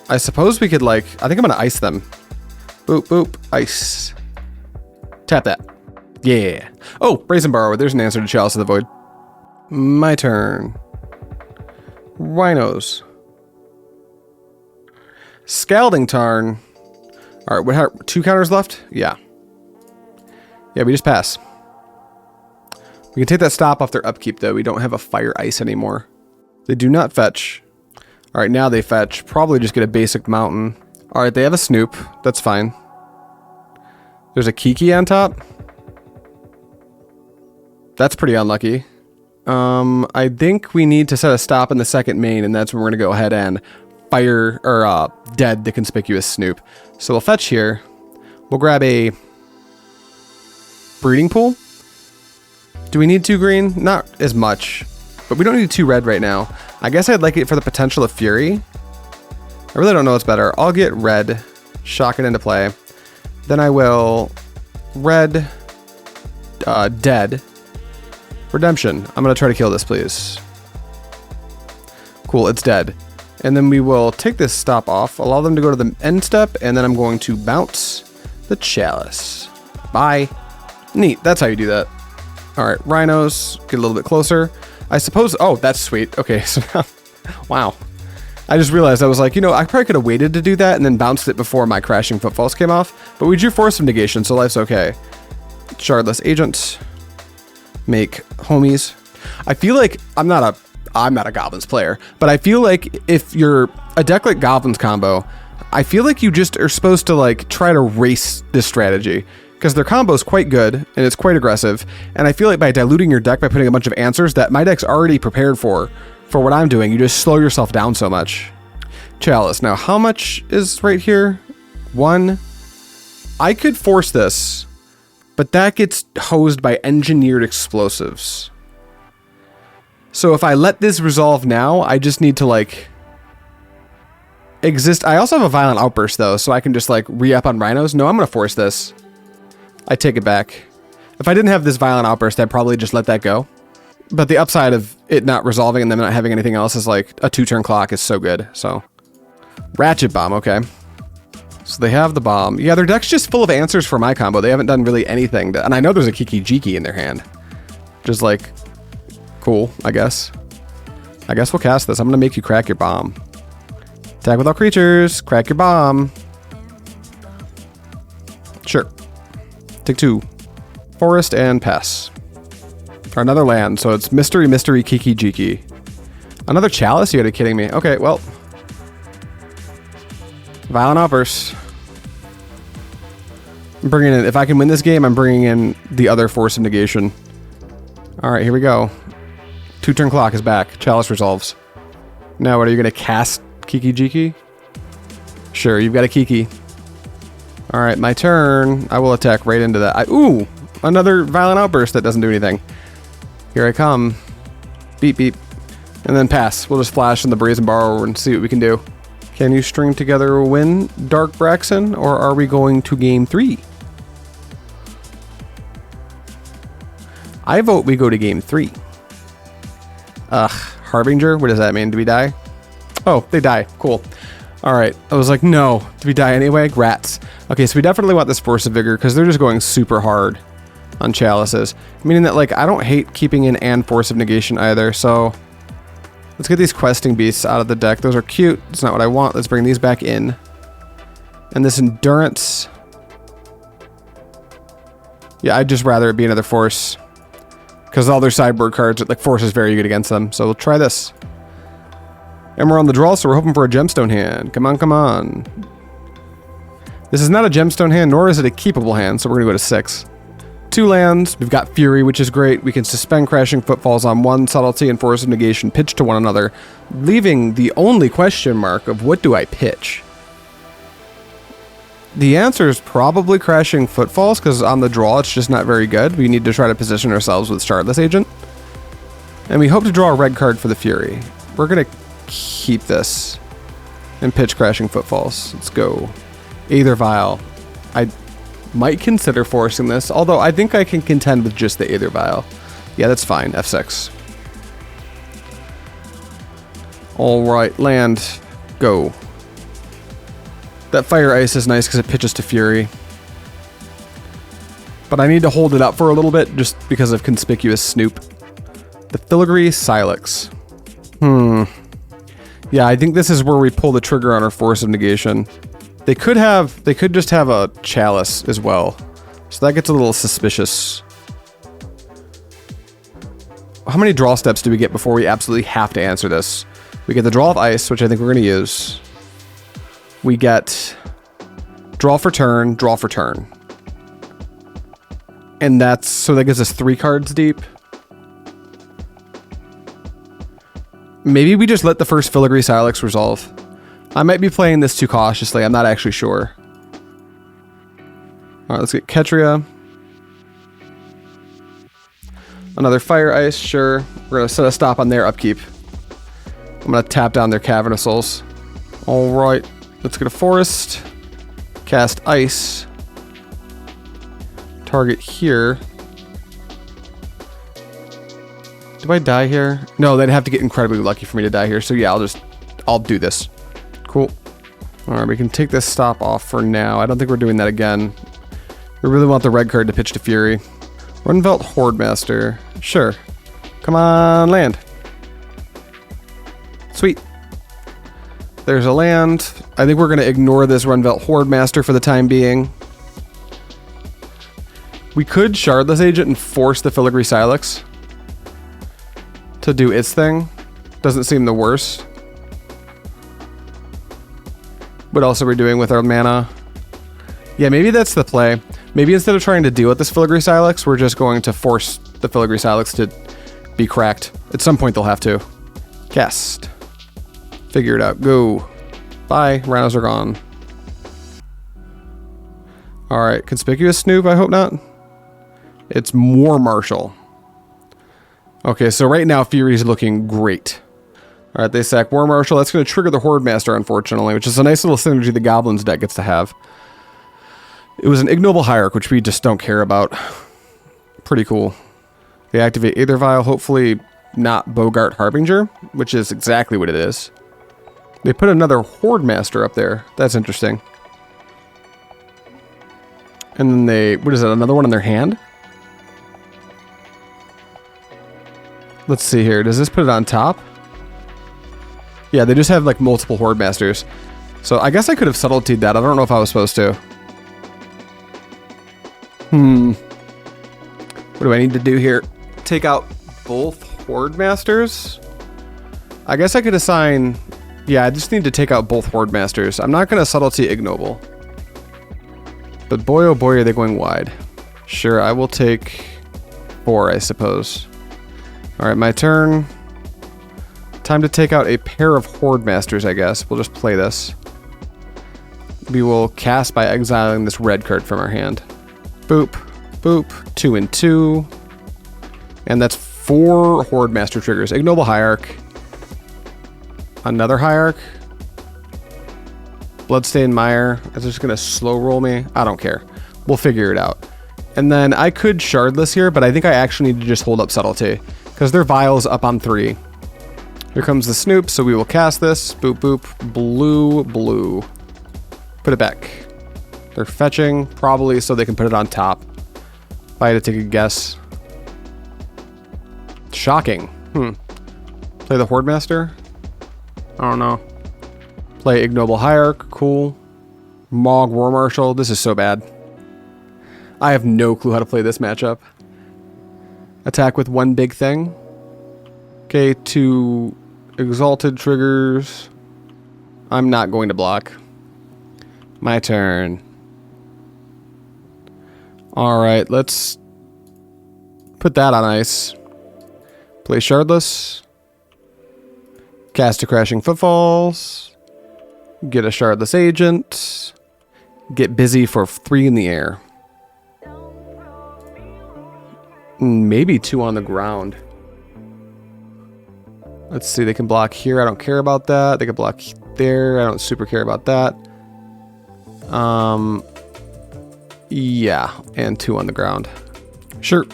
I suppose we could I think I'm gonna ice them. Boop, boop, ice. Tap that. Yeah. Oh, Brazen Borrower. There's an answer to Chalice of the Void. My turn. Rhinos. Scalding Tarn. All right, what? 2 counters left? Yeah. Yeah, we just pass. We can take that stop off their upkeep, though. We don't have a Fire Ice anymore. They do not fetch. All right, now they fetch. Probably just get a basic mountain. All right, they have a Snoop. That's fine. There's a Kiki on top. That's pretty unlucky. I think we need to set a stop in the second main, and that's when we're going to go ahead and fire, or dead the conspicuous Snoop. So we'll fetch here. We'll grab a breeding pool. Do we need 2 green? Not as much, but we don't need 2 red right now. I guess I'd like it for the potential of Fury. I really don't know what's better. I'll get red, shock it into play. Then I will red, dead. Redemption. I'm going to try to kill this, please. Cool, it's dead. And then we will take this stop off, allow them to go to the end step, and then I'm going to bounce the Chalice. Bye. Neat, that's how you do that. All right, Rhinos, get a little bit closer. I suppose, oh, that's sweet. Okay, so now, wow. I just realized, I was like, you know, I probably could have waited to do that and then bounced it before my Crashing Footfalls came off, but we drew Force of Negation, so life's okay. Shardless Agent. Make homies. I feel like I'm not a Goblins player, but I feel like if you're a deck like Goblins combo, I feel like you just are supposed to like try to race this strategy because their combo is quite good and it's quite aggressive. And I feel like by diluting your deck by putting a bunch of answers that my deck's already prepared for what I'm doing, you just slow yourself down so much. Chalice. Now, how much is right here? 1. I could force this, but that gets hosed by engineered explosives. So if I let this resolve now, I just need to like exist. I also have a Violent Outburst though, so I can just like re-up on Rhinos. No, I'm going to force this. I take it back. If I didn't have this Violent Outburst, I'd probably just let that go. But the upside of it not resolving and them not having anything else is like a 2-turn clock is so good. So Ratchet Bomb, okay. So they have the bomb. Yeah, their deck's just full of answers for my combo. They haven't done really anything. And I know there's a Kiki Jiki in their hand. Just like, cool, I guess. I guess we'll cast this. I'm going to make you crack your bomb. Attack with all creatures. Crack your bomb. Sure. Take 2. Forest and pass. Or another land. So it's Mystery Kiki Jiki. Another Chalice? You gotta be kidding me. Okay, well. Violent Outburst. I'm bringing in, if I can win this game, I'm bringing in the other Force of Negation. Alright, here we go. 2-turn clock is back. Chalice resolves. Now, what are you going to cast Kiki Jiki? Sure, you've got a Kiki. Alright, my turn. I will attack right into that. Ooh! Another Violent Outburst that doesn't do anything. Here I come. Beep, beep. And then pass. We'll just flash in the Brazen Borrower and see what we can do. Can you string together a win, Dark Braxton, or are we going to game 3? I vote we go to game 3. Ugh, Harbinger? What does that mean? Do we die? Oh, they die. Cool. Alright, I was like, no. Do we die anyway? Rats. Okay, so we definitely want this Force of Vigor, because they're just going super hard on Chalices. Meaning that, like, I don't hate keeping in and Force of Negation either, so let's get these Questing Beasts out of the deck. Those are cute. That's not what I want. Let's bring these back in. And this Endurance. Yeah, I'd just rather it be another Force. Because all their sideboard cards, like, Force is very good against them. So we'll try this. And we're on the draw, so we're hoping for a Gemstone hand. Come on, come on. This is not a Gemstone hand, nor is it a keepable hand, so we're going to go to 6. 2 lands. We've got Fury, which is great. We can suspend Crashing Footfalls on 1, Subtlety and Force of Negation pitch to one another, leaving the only question mark of what do I pitch? The answer is probably Crashing Footfalls, because on the draw it's just not very good. We need to try to position ourselves with Shardless Agent. And we hope to draw a red card for the Fury. We're going to keep this and pitch Crashing Footfalls. Let's go. Aether Vial. I might consider forcing this, although I think I can contend with just the Aether Vial. Yeah, that's fine. F6. Alright, land. Go. That Fire Ice is nice because it pitches to Fury. But I need to hold it up for a little bit just because of Conspicuous Snoop. The Filigree Silex. Yeah, I think this is where we pull the trigger on our Force of Negation. They could just have a Chalice as well. So that gets a little suspicious. How many draw steps do we get before we absolutely have to answer this? We get the draw of ice, which I think we're going to use. We get draw for turn, draw for turn. And so that gives us 3 cards deep. Maybe we just let the first Filigree Silex resolve. I might be playing this too cautiously. I'm not actually sure. All right, let's get Ketria. Another Fire Ice, sure. We're going to set a stop on their upkeep. I'm going to tap down their Cavernous Souls. All right, let's get a Forest. Cast Ice. Target here. Do I die here? No, they'd have to get incredibly lucky for me to die here. So yeah, I'll do this. Cool. All right, we can take this stop off for now. I don't think we're doing that again. We really want the red card to pitch to Fury. Runvelt Hordemaster. Sure. Come on, land. Sweet. There's a land. I think we're going to ignore this Runvelt Hordemaster for the time being. We could Shardless Agent and force the Filigree Silex to do its thing. Doesn't seem the worst. What else are we doing with our mana? Yeah, maybe that's the play. Maybe instead of trying to deal with this Filigree Silex, we're just going to force the Filigree Silex to be cracked. At some point they'll have to. Cast. Figure it out. Go. Bye. Rhinos are gone. Alright, Conspicuous Snoop, I hope not. It's more Marshall. Okay, so right now Fury's looking great. Alright, they sack War Marshal. That's going to trigger the Hordemaster, unfortunately, which is a nice little synergy the Goblins deck gets to have. It was an Ignoble Hierarch, which we just don't care about. Pretty cool. They activate Aether Vial, hopefully not Bogart Harbinger, which is exactly what it is. They put another Hordemaster up there. That's interesting. And then they... What is it? Another one in their hand? Let's see here. Does this put it on top? Yeah, they just have like multiple Hordemasters. So I guess I could have subtlety'd that. I don't know if I was supposed to. What do I need to do here? Take out both Hordemasters? I guess I could assign... Yeah, I just need to take out both Hordemasters. I'm not going to subtlety Ignoble. But boy oh boy are they going wide. Sure, I will take 4, I suppose. Alright, my turn. Time to take out a pair of Hordemasters, I guess. We'll just play this. We will cast by exiling this red card from our hand. Boop, boop, 2 and 2. And that's 4 Hordemaster triggers. Ignoble Hierarch. Another Hierarch. Bloodstained Mire. Is this just going to slow roll me? I don't care. We'll figure it out. And then I could Shardless here, but I think I actually need to just hold up Subtlety. Because their Vial's up on 3. Here comes the Snoop, so we will cast this. Boop, boop. Blue, blue. Put it back. They're fetching, probably so they can put it on top. If I had to take a guess. Shocking. Play the Hordemaster? I don't know. Play Ignoble Hierarch. Cool. Mog War Marshal. This is so bad. I have no clue how to play this matchup. Attack with one big thing. Okay, 2 Exalted triggers. I'm not going to block. My turn. Alright, let's put that on ice. Play Shardless. Cast a Crashing Footfalls. Get a Shardless Agent. Get busy for 3 in the air. Maybe 2 on the ground. Let's see, they can block here. I don't care about that. They can block there. I don't super care about that. Yeah, and 2 on the ground. Sure.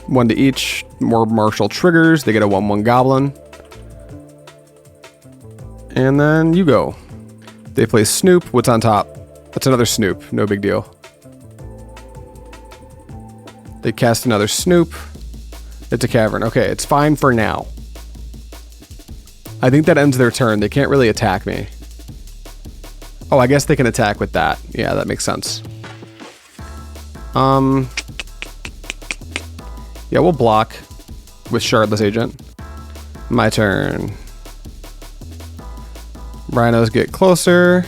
1 to each. More Marshal triggers. They get a 1/1 Goblin. And then you go. They play Snoop. What's on top? That's another Snoop. No big deal. They cast another Snoop. It's a cavern. Okay, it's fine for now. I think that ends their turn. They can't really attack me. Oh, I guess they can attack with that. Yeah, that makes sense. Yeah, we'll block with Shardless Agent. My turn. Rhinos get closer.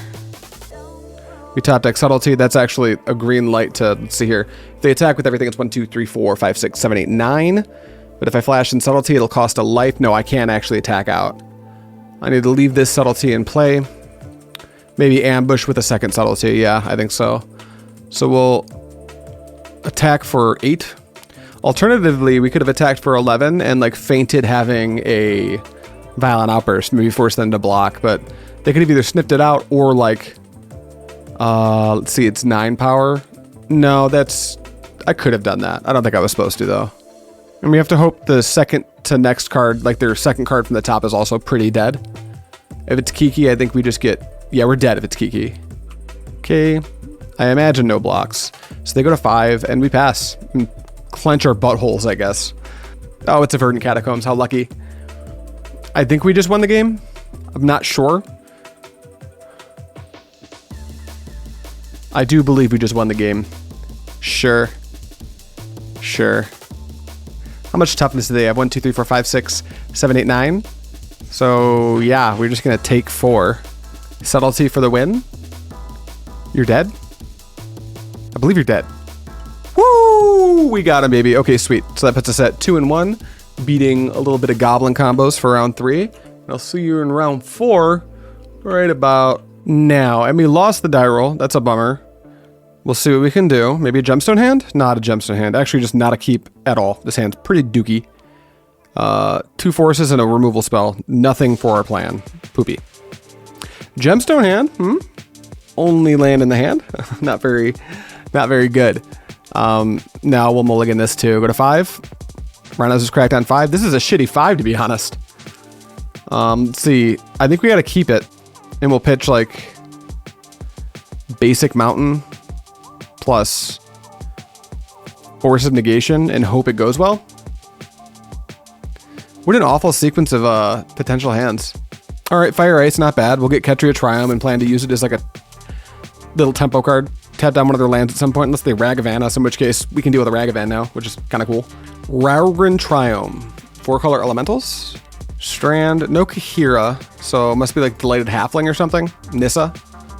We top deck Subtlety. That's actually a green light to, let's see here. If they attack with everything, it's 1, 2, 3, 4, 5, 6, 7, 8, 9. But if I flash in Subtlety, it'll cost a life. No, I can't actually attack out. I need to leave this Subtlety in play. Maybe ambush with a second Subtlety. Yeah, I think so. So we'll attack for 8. Alternatively, we could have attacked for 11 and like feinted having a Violent Outburst, maybe force them to block, but they could have either sniffed it out or like, let's see, it's 9 power. No, I could have done that. I don't think I was supposed to though. And we have to hope the second to next card, like their second card from the top, is also pretty dead. If it's Kiki, I think we just get, yeah, we're dead if it's Kiki. Okay, I imagine no blocks. So they go to 5 and we pass and clench our buttholes, I guess. Oh, it's a Verdant Catacombs, how lucky. I think we just won the game. I'm not sure. I do believe we just won the game. Sure. Sure. How much toughness do they have? 1, 2, 3, 4, 5, 6, 7, 8, 9. So yeah, we're just gonna take 4. Subtlety for the win. You're dead? I believe you're dead. Woo! We got him, baby. Okay, sweet. So that puts us at 2 and 1, beating a little bit of goblin combos for round 3. I'll see you in round 4 right about now. And we lost the die roll. That's a bummer. We'll see what we can do. Maybe a gemstone hand? Not a gemstone hand. Actually, just not a keep at all. This hand's pretty dookie. 2 forces and a removal spell. Nothing for our plan. Poopy. Gemstone hand? Only land in the hand? Not very good. Now we'll mulligan this too. Go to 5. Rhinos is cracked on 5. This is a shitty 5, to be honest. Let's see. I think we gotta keep it. And we'll pitch like basic mountain plus force of negation and hope it goes well. What an awful sequence of potential hands. Alright, Fire Ice, not bad. We'll get Ketria Triumph and plan to use it as like a little tempo card. Tap down one of their lands at some point, unless they Ragavan us, in which case we can deal with a Ragavan now, which is kind of cool. Raurin Triumph. 4-color elementals. Strand, no Kahira, so it must be like Delighted Halfling or something. Nissa.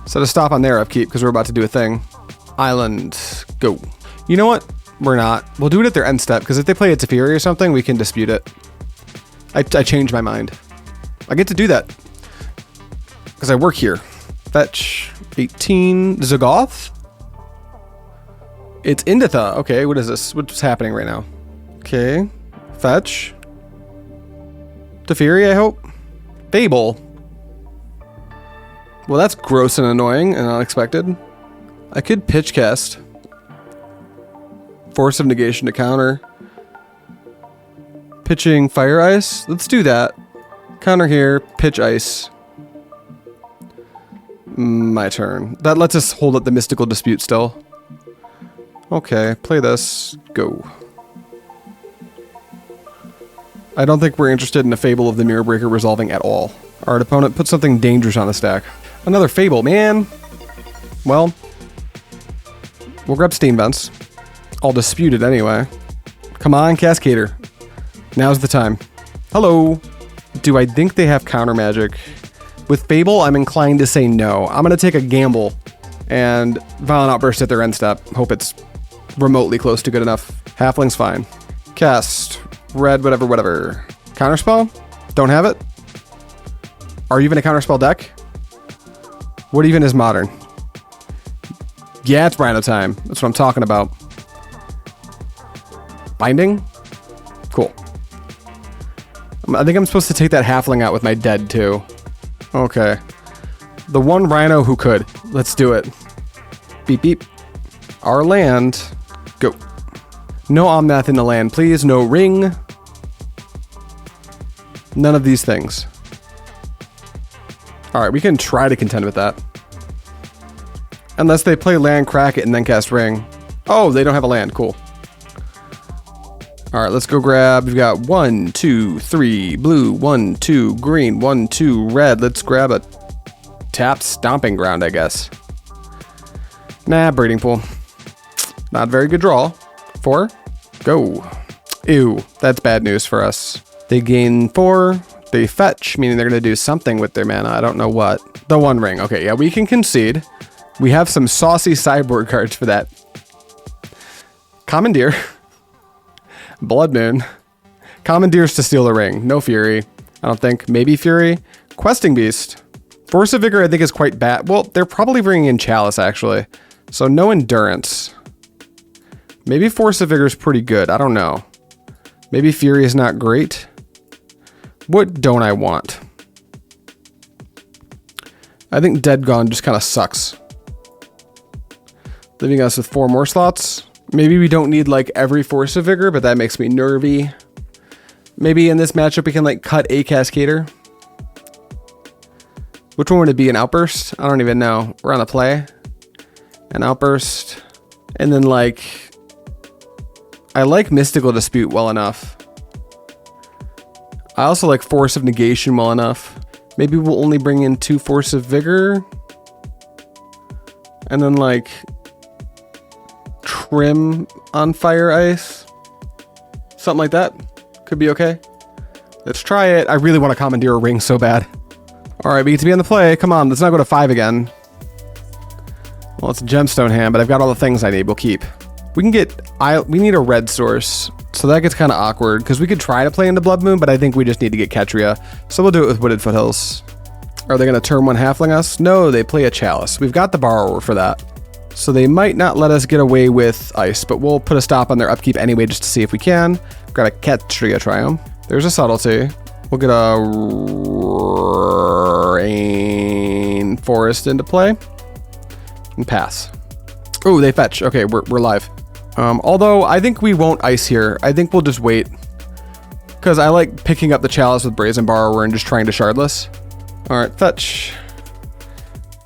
So to stop on their upkeep, because we're about to do a thing. Island, go. You know what? We're not. We'll do it at their end step, because if they play a Teferi or something, we can dispute it. I changed my mind. I get to do that. Because I work here. Fetch, 18, Zagoth? It's Inditha. Okay, what is this? What's happening right now? Okay, fetch. Teferi, I hope. Fable. Well, that's gross and annoying and unexpected. I could pitch cast. Force of negation to counter. Pitching Fire Ice. Let's do that. Counter here. Pitch Ice. My turn. That lets us hold up the Mystical Dispute still. Okay, play this. Go. I don't think we're interested in a Fable of the Mirror Breaker resolving at all. Our opponent put something dangerous on the stack. Another Fable, man! Well, we'll grab Steam Vents. I'll dispute it anyway. Come on, Cascader. Now's the time. Hello! Do I think they have counter magic? With Fable, I'm inclined to say no. I'm gonna take a gamble and Violent Outburst at their end step. Hope it's remotely close to good enough. Halfling's fine. Cast. Red, whatever. Counterspell? Don't have it? Are you even a counterspell deck? What even is modern? Yeah, it's Rhino time. That's what I'm talking about. Binding? Cool. I think I'm supposed to take that halfling out with my dead too. Okay. The one Rhino who could. Let's do it. Beep beep. Our land. Go. No Omnath in the land, please. No ring. None of these things. Alright, we can try to contend with that. Unless they play land, crack it, and then cast ring. Oh, they don't have a land. Cool. All right, let's go grab. We've got 1, 2, 3 blue, 1, 2 green, 1, 2 red. Let's grab a tapped stomping ground, I guess. Nah, breeding pool. Not a very good draw. 4, go. Ew, that's bad news for us. They gain 4. They fetch, meaning they're going to do something with their mana. I don't know what. The 1 ring. Okay, yeah, we can concede. We have some saucy sideboard cards for that. Commandeer. Blood Moon. Commandeers to steal a ring. No Fury. I don't think. Maybe Fury. Questing Beast. Force of Vigor I think is quite bad. Well, they're probably bringing in Chalice, actually. So no Endurance. Maybe Force of Vigor is pretty good. I don't know. Maybe Fury is not great. What don't I want? I think Dead Gone just kind of sucks. Leaving us with 4 more slots. Maybe we don't need like every Force of Vigor, but that makes me nervy. Maybe in this matchup we can like cut a Cascader. Which one would it be? An Outburst? I don't even know. We're on the play. An Outburst. And then like... I like Mystical Dispute well enough. I also like Force of Negation well enough. Maybe we'll only bring in 2 Force of Vigor. And then like... Trim on Fire Ice. Something like that. Could be okay. Let's try it. I really want to commandeer a ring so bad. Alright, we get to be on the play. Come on, let's not go to 5 again. Well, it's a gemstone hand, but I've got all the things I need. We'll keep. We can get... we need a red source. So that gets kind of awkward, because we could try to play into Blood Moon, but I think we just need to get Ketria. So we'll do it with Wooded Foothills. Are they going to turn 1 halfling us? No, they play a Chalice. We've got the Borrower for that. So they might not let us get away with Ice, but we'll put a stop on their upkeep anyway just to see if we can. Got a Ketria Triumph. There's a Subtlety. We'll get a Rain Forest into play. And pass. Oh, they fetch. Okay, we're live. Although I think we won't Ice here. I think we'll just wait. Because I like picking up the Chalice with Brazen Borrower and just trying to Shardless. Alright, fetch.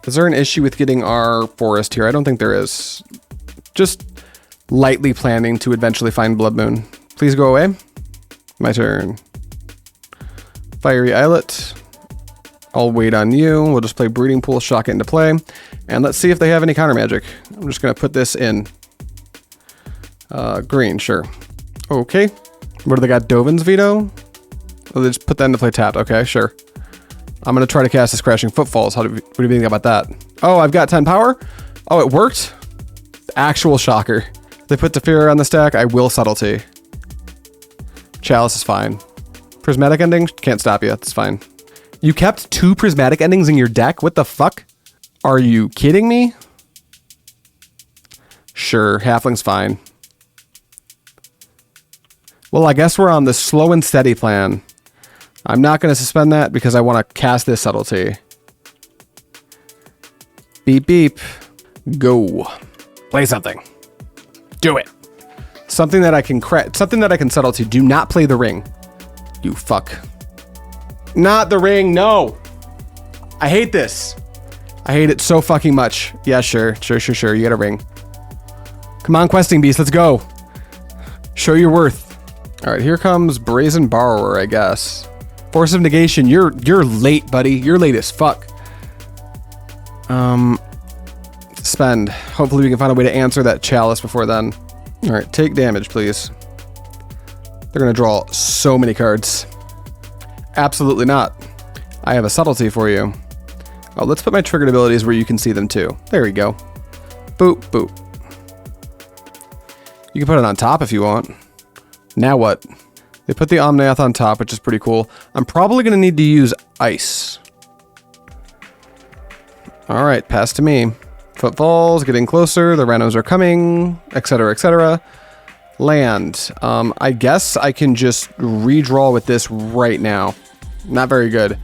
Is there an issue with getting our forest here? I don't think there is. Just lightly planning to eventually find Blood Moon. Please go away. My turn. Fiery Islet. I'll wait on you. We'll just play Breeding Pool, shock it into play. And let's see if they have any counter magic. I'm just going to put this in. Green, sure. Okay. What do they got? Dovin's Veto? Oh, they just put that into play tapped. Okay, sure. I'm going to try to cast this Crashing Footfalls. What do you think about that? Oh, I've got 10 power? Oh, it worked? Actual shocker. They put Teferi on the stack. I will Subtlety. Chalice is fine. Prismatic Ending? Can't stop you. It's fine. You kept 2 Prismatic Endings in your deck? What the fuck? Are you kidding me? Sure, Halfling's fine. Well, I guess we're on the slow and steady plan. I'm not going to suspend that because I want to cast this Subtlety. Beep, beep. Go. Play something. Do it. Something that I can Subtlety. Do not play the ring. You fuck. Not the ring, no. I hate this. I hate it so fucking much. Yeah, sure. You get a ring. Come on, Questing Beast, let's go. Show your worth. All right, here comes Brazen Borrower, I guess. Force of Negation, you're late, buddy. You're late as fuck. Spend. Hopefully we can find a way to answer that Chalice before then. All right, take damage, please. They're gonna draw so many cards. Absolutely not. I have a Subtlety for you. Oh, let's put my triggered abilities where you can see them too. There we go. Boop, boop. You can put it on top if you want. Now what? They put the Omnath on top, which is pretty cool. I'm probably going to need to use Ice. All right, pass to me. Footfalls, getting closer. The Rhinos are coming, etc., etc. Land. I guess I can just redraw with this right now. Not very good.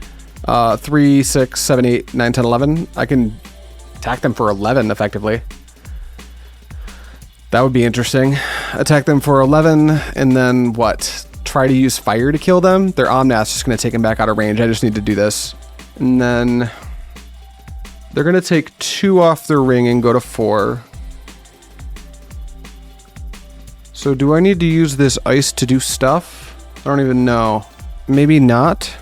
3, 6, 7, 8, 9, 10, 11. I can attack them for 11 effectively. That would be interesting. Attack them for 11 and then what? Try to use fire to kill them. Their Omnath's just going to take them back out of range. I just need to do this. And then they're going to take 2 off their ring and go to 4. So do I need to use this ice to do stuff? I don't even know. Maybe not.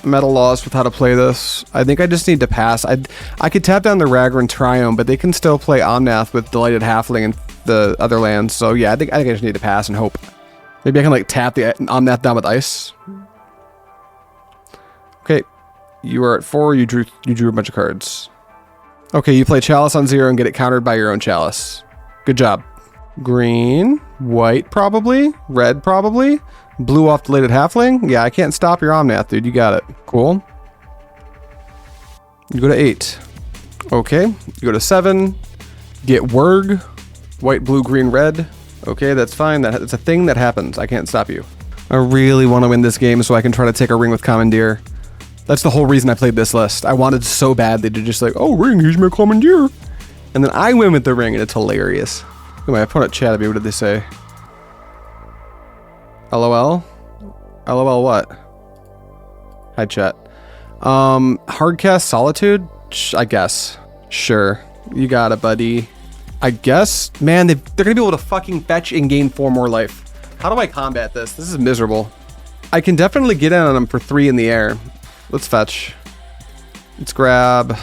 Metal lost with how to play this. I think I just need to pass. I could tap down the Ragran Triome, but they can still play Omnath with Delighted Halfling and the other lands. So yeah, I think I just need to pass and hope. Maybe I can like tap the Omnath down with ice. Okay, you are at 4. You drew a bunch of cards. Okay, you play Chalice on 0 and get it countered by your own Chalice. Good job. Green, white probably, red probably. Blue off Delighted Halfling. Yeah, I can't stop your Omnath, dude. You got it. Cool. You go to 8. Okay. You go to 7. Get Wurg. White, blue, green, red. Okay, that's fine. That's a thing that happens. I can't stop you. I really want to win this game so I can try to take a ring with Commandeer. That's the whole reason I played this list. I wanted so badly to just like, oh, ring, here's my Commandeer. And then I win with the ring, and it's hilarious. Oh, my opponent chatted me. What did they say? LOL? LOL what? Hi, chat. Hardcast Solitude? I guess. Sure. You got it, buddy. I guess? Man, they're gonna be able to fucking fetch and gain 4 more life. How do I combat this? This is miserable. I can definitely get in on them for 3 in the air. Let's fetch. Let's grab...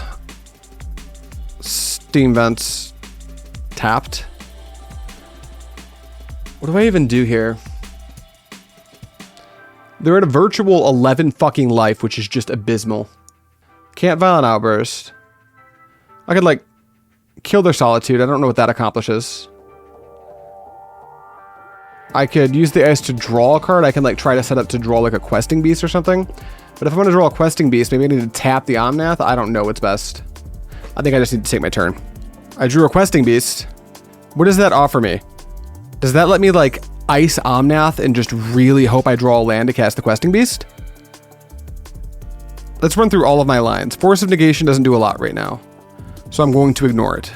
Steam Vents. Tapped. What do I even do here? They're at a virtual 11 fucking life, which is just abysmal. Can't Violent Outburst. I could, like, kill their Solitude. I don't know what that accomplishes. I could use the ice to draw a card. I can, like, try to set up to draw, like, a Questing Beast or something. But if I'm going to draw a Questing Beast, maybe I need to tap the Omnath. I don't know what's best. I think I just need to take my turn. I drew a Questing Beast. What does that offer me? Does that let me, like... ice Omnath and just really hope I draw a land to cast the Questing Beast? Let's run through all of my lines. Force of Negation doesn't do a lot right now, so I'm going to ignore it.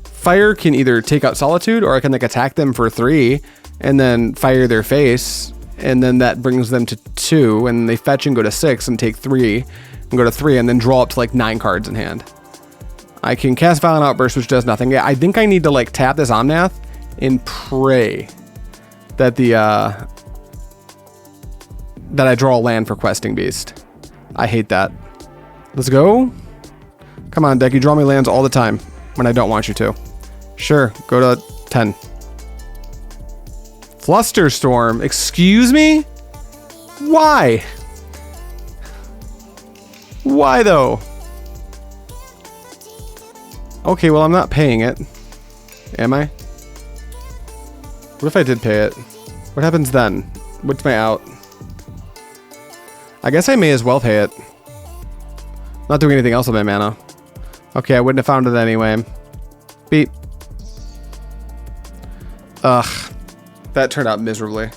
Fire can either take out Solitude, or I can like attack them for 3 and then fire their face, and then that brings them to 2, and they fetch and go to 6 and take 3 and go to 3 and then draw up to like 9 cards in hand. I can cast Violent Outburst, which does nothing. Yeah, I think I need to like tap this Omnath and pray that that I draw a land for Questing Beast. I hate that. Let's go. Come on, deck. You draw me lands all the time when I don't want you to. Sure, go to 10. Flusterstorm. Excuse me? Why? Why though? Okay, well I'm not paying it. Am I? What if I did pay it? What happens then? What's my out? I guess I may as well pay it. Not doing anything else with my mana. Okay, I wouldn't have found it anyway. Beep. Ugh. That turned out miserably.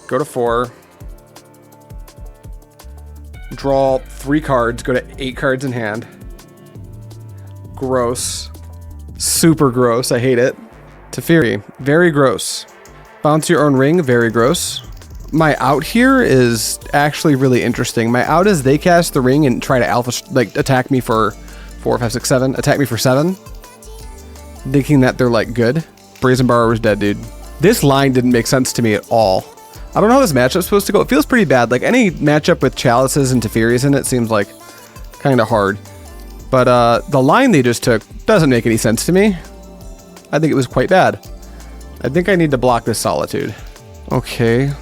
Go to 4. Draw 3 cards. Go to 8 cards in hand. Gross. Super gross. I hate it. Teferi. Very gross. Bounce your own ring. Very gross. My out here is actually really interesting. My out is they cast the ring and try to alpha, like, attack me for 4, 5, 6, 7. Attack me for 7. Thinking that they're, like, good. Brazen Borrower's dead, dude. This line didn't make sense to me at all. I don't know how this matchup's supposed to go. It feels pretty bad. Like, any matchup with Chalices and Teferis in it seems, like, kind of hard. But, the line they just took doesn't make any sense to me. I think it was quite bad. I think I need to block this Solitude. Okay.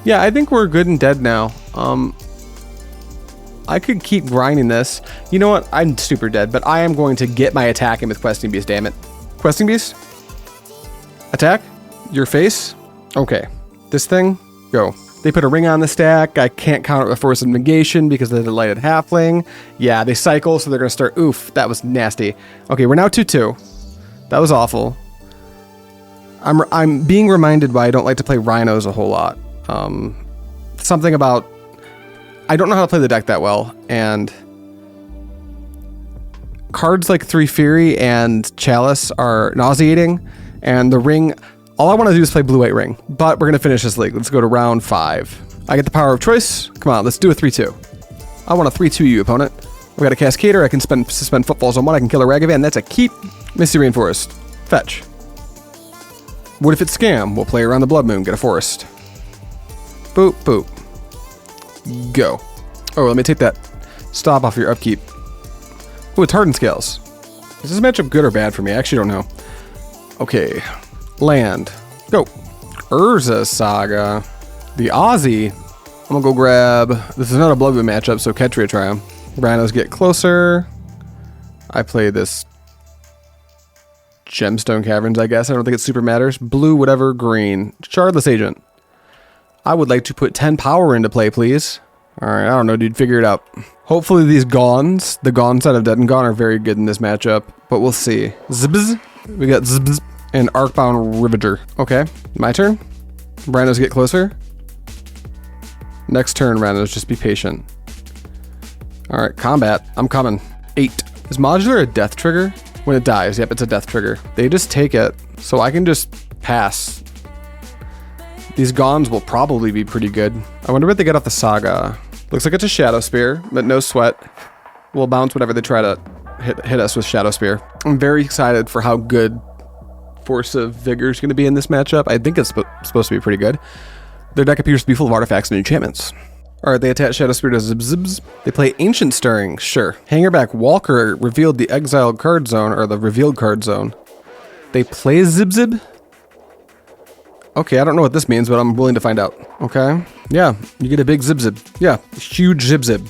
Yeah, I think we're good and dead now. I could keep grinding this. You know what? I'm super dead, but I am going to get my attack in with Questing Beast, damn it. Questing Beast? Attack? Your face? Okay. This thing? Go. They put a ring on the stack. I can't counter it with Force of Negation because of the Delighted Halfling. Yeah, they cycle, so they're going to start... Oof, that was nasty. Okay, we're now 2-2. That was awful. I'm being reminded why I don't like to play Rhinos a whole lot. Something about... I don't know how to play the deck that well, and... cards like 3 Fury and Chalice are nauseating, and the ring... All I want to do is play Blue-White Ring, but we're going to finish this league. Let's go to round 5. I get the power of choice. Come on, let's do a 3-2. I want a 3-2 you, opponent. We got a Cascader. I can suspend footfalls on one. I can kill a Ragavan. That's a keep. Misty Rainforest. Fetch. What if it's scam? We'll play around the Blood Moon. Get a forest. Boop, boop. Go. Oh, let me take that stop off your upkeep. Oh, it's Hardened Scales. Is this matchup good or bad for me? I actually don't know. Okay. Land. Go. Urza Saga. The Aussie. I'm gonna go grab... This is not a Blood Moon matchup, so Ketria try him. Rhinos get closer. I play this... Gemstone Caverns, I guess. I don't think it super matters. Blue, whatever, green. Shardless Agent. I would like to put 10 power into play, please. Alright, I don't know, dude. Figure it out. Hopefully these Gauns, the Gaun set of Dead and Gone, are very good in this matchup. But we'll see. Zibz. We got Zibz and Arcbound Rivager. Okay, my turn. Rhinos get closer. Next turn, Rhinos, just be patient. Alright, combat. I'm coming. 8. Is modular a death trigger? When it dies, yep, it's a death trigger. They just take it, so I can just pass. These Gauns will probably be pretty good. I wonder what they get off the Saga. Looks like it's a Shadow Spear, but no sweat. We'll bounce whenever they try to hit us with Shadow Spear. I'm very excited for how good Force of Vigor is going to be in this matchup. I think it's supposed to be pretty good. Their deck appears to be full of artifacts and enchantments. Alright, they attach Shadow Spear to Zib Zibs. They play Ancient Stirring, sure. Hangerback Walker revealed the exiled card zone, or the revealed card zone. They play Zib Zib? Okay, I don't know what this means, but I'm willing to find out. Okay, yeah, you get a big Zib Zib. Yeah, huge Zib Zib.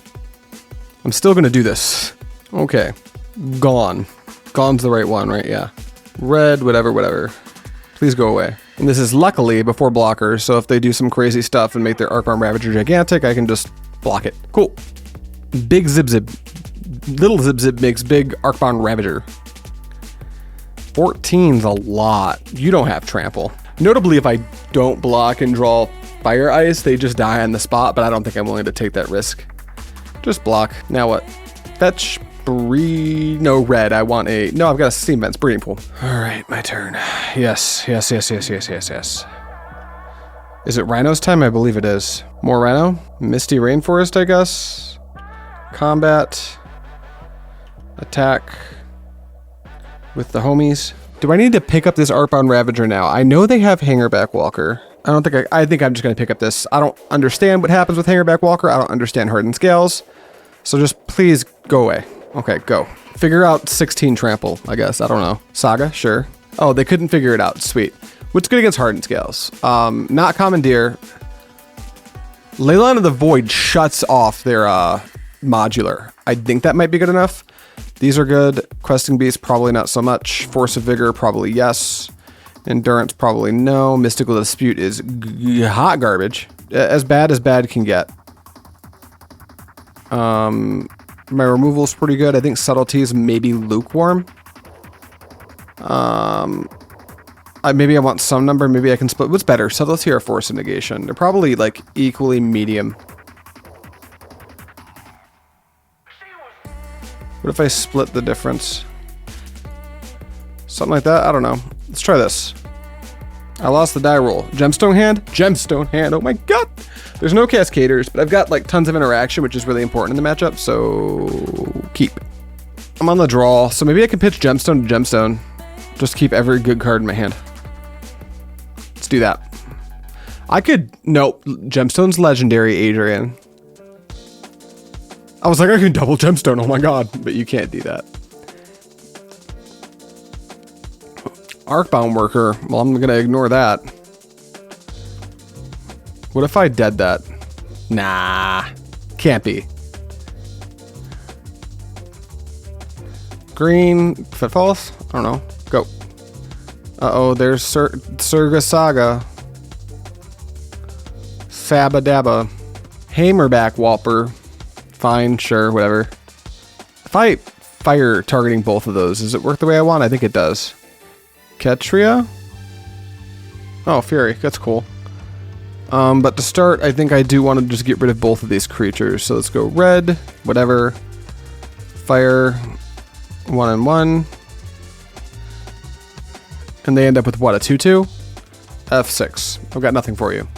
I'm still gonna do this. Okay, Gone. Gone's the right one, right? Yeah. Red, whatever, whatever. Please go away. And this is luckily before blockers, so if they do some crazy stuff and make their Arcbound Ravager gigantic, I can just block it. Cool. Big Zib Zib. Little Zib Zib makes big Arcbound Ravager. 14's a lot. You don't have trample. Notably, if I don't block and draw Fire Ice, they just die on the spot, but I don't think I'm willing to take that risk. Just block. Now what? Fetch. No, red. I want a... No, I've got a Steam Vents Breeding Pool. Alright, my turn. Yes. Is it Rhino's time? I believe it is. More Rhino? Misty Rainforest, I guess. Combat. Attack. With the homies. Do I need to pick up this Arcbound Ravager now? I know they have Hangerback Walker. I think I'm just going to pick up this. I don't understand what happens with Hangerback Walker. I don't understand Hardened Scales. So just please go away. Okay, go. Figure out 16 trample, I guess. I don't know. Saga, sure. Oh, they couldn't figure it out. Sweet. What's good against Hardened Scales? Not Commandeer. Leyline of the Void shuts off their modular. I think that might be good enough. These are good. Questing Beast, probably not so much. Force of Vigor, probably yes. Endurance, probably no. Mystical Dispute is hot garbage. As bad can get. My removal's pretty good. I think Subtleties maybe lukewarm. Maybe I want some number. Maybe I can split. What's better, Subtlety or Force of Negation? They're probably like equally medium. What if I split the difference? Something like that? I don't know. Let's try this. I lost the die roll. Gemstone hand? Gemstone hand. Oh my god! There's no Cascaders, but I've got like tons of interaction, which is really important in the matchup, so keep. I'm on the draw, so maybe I can pitch Gemstone to Gemstone. Just keep every good card in my hand. Let's do that. I could... Nope. Gemstone's legendary, Adrian. I was like, I can double Gemstone, oh my god. But you can't do that. Arcbound Worker. Well, I'm gonna ignore that. What if I dead that? Nah. Can't be. Green. Fitfalls? I don't know. Go. Uh-oh, there's Surga Saga. Sabba-dabba. Hamerback Walper. Fine, sure, whatever. If I fire targeting both of those, does it work the way I want? I think it does. Ketria? Oh, Fury. That's cool. But to start, I think I do want to just get rid of both of these creatures. So let's go red, whatever. Fire. 1 and 1. And they end up with what, a 2/2? F6. I've got nothing for you.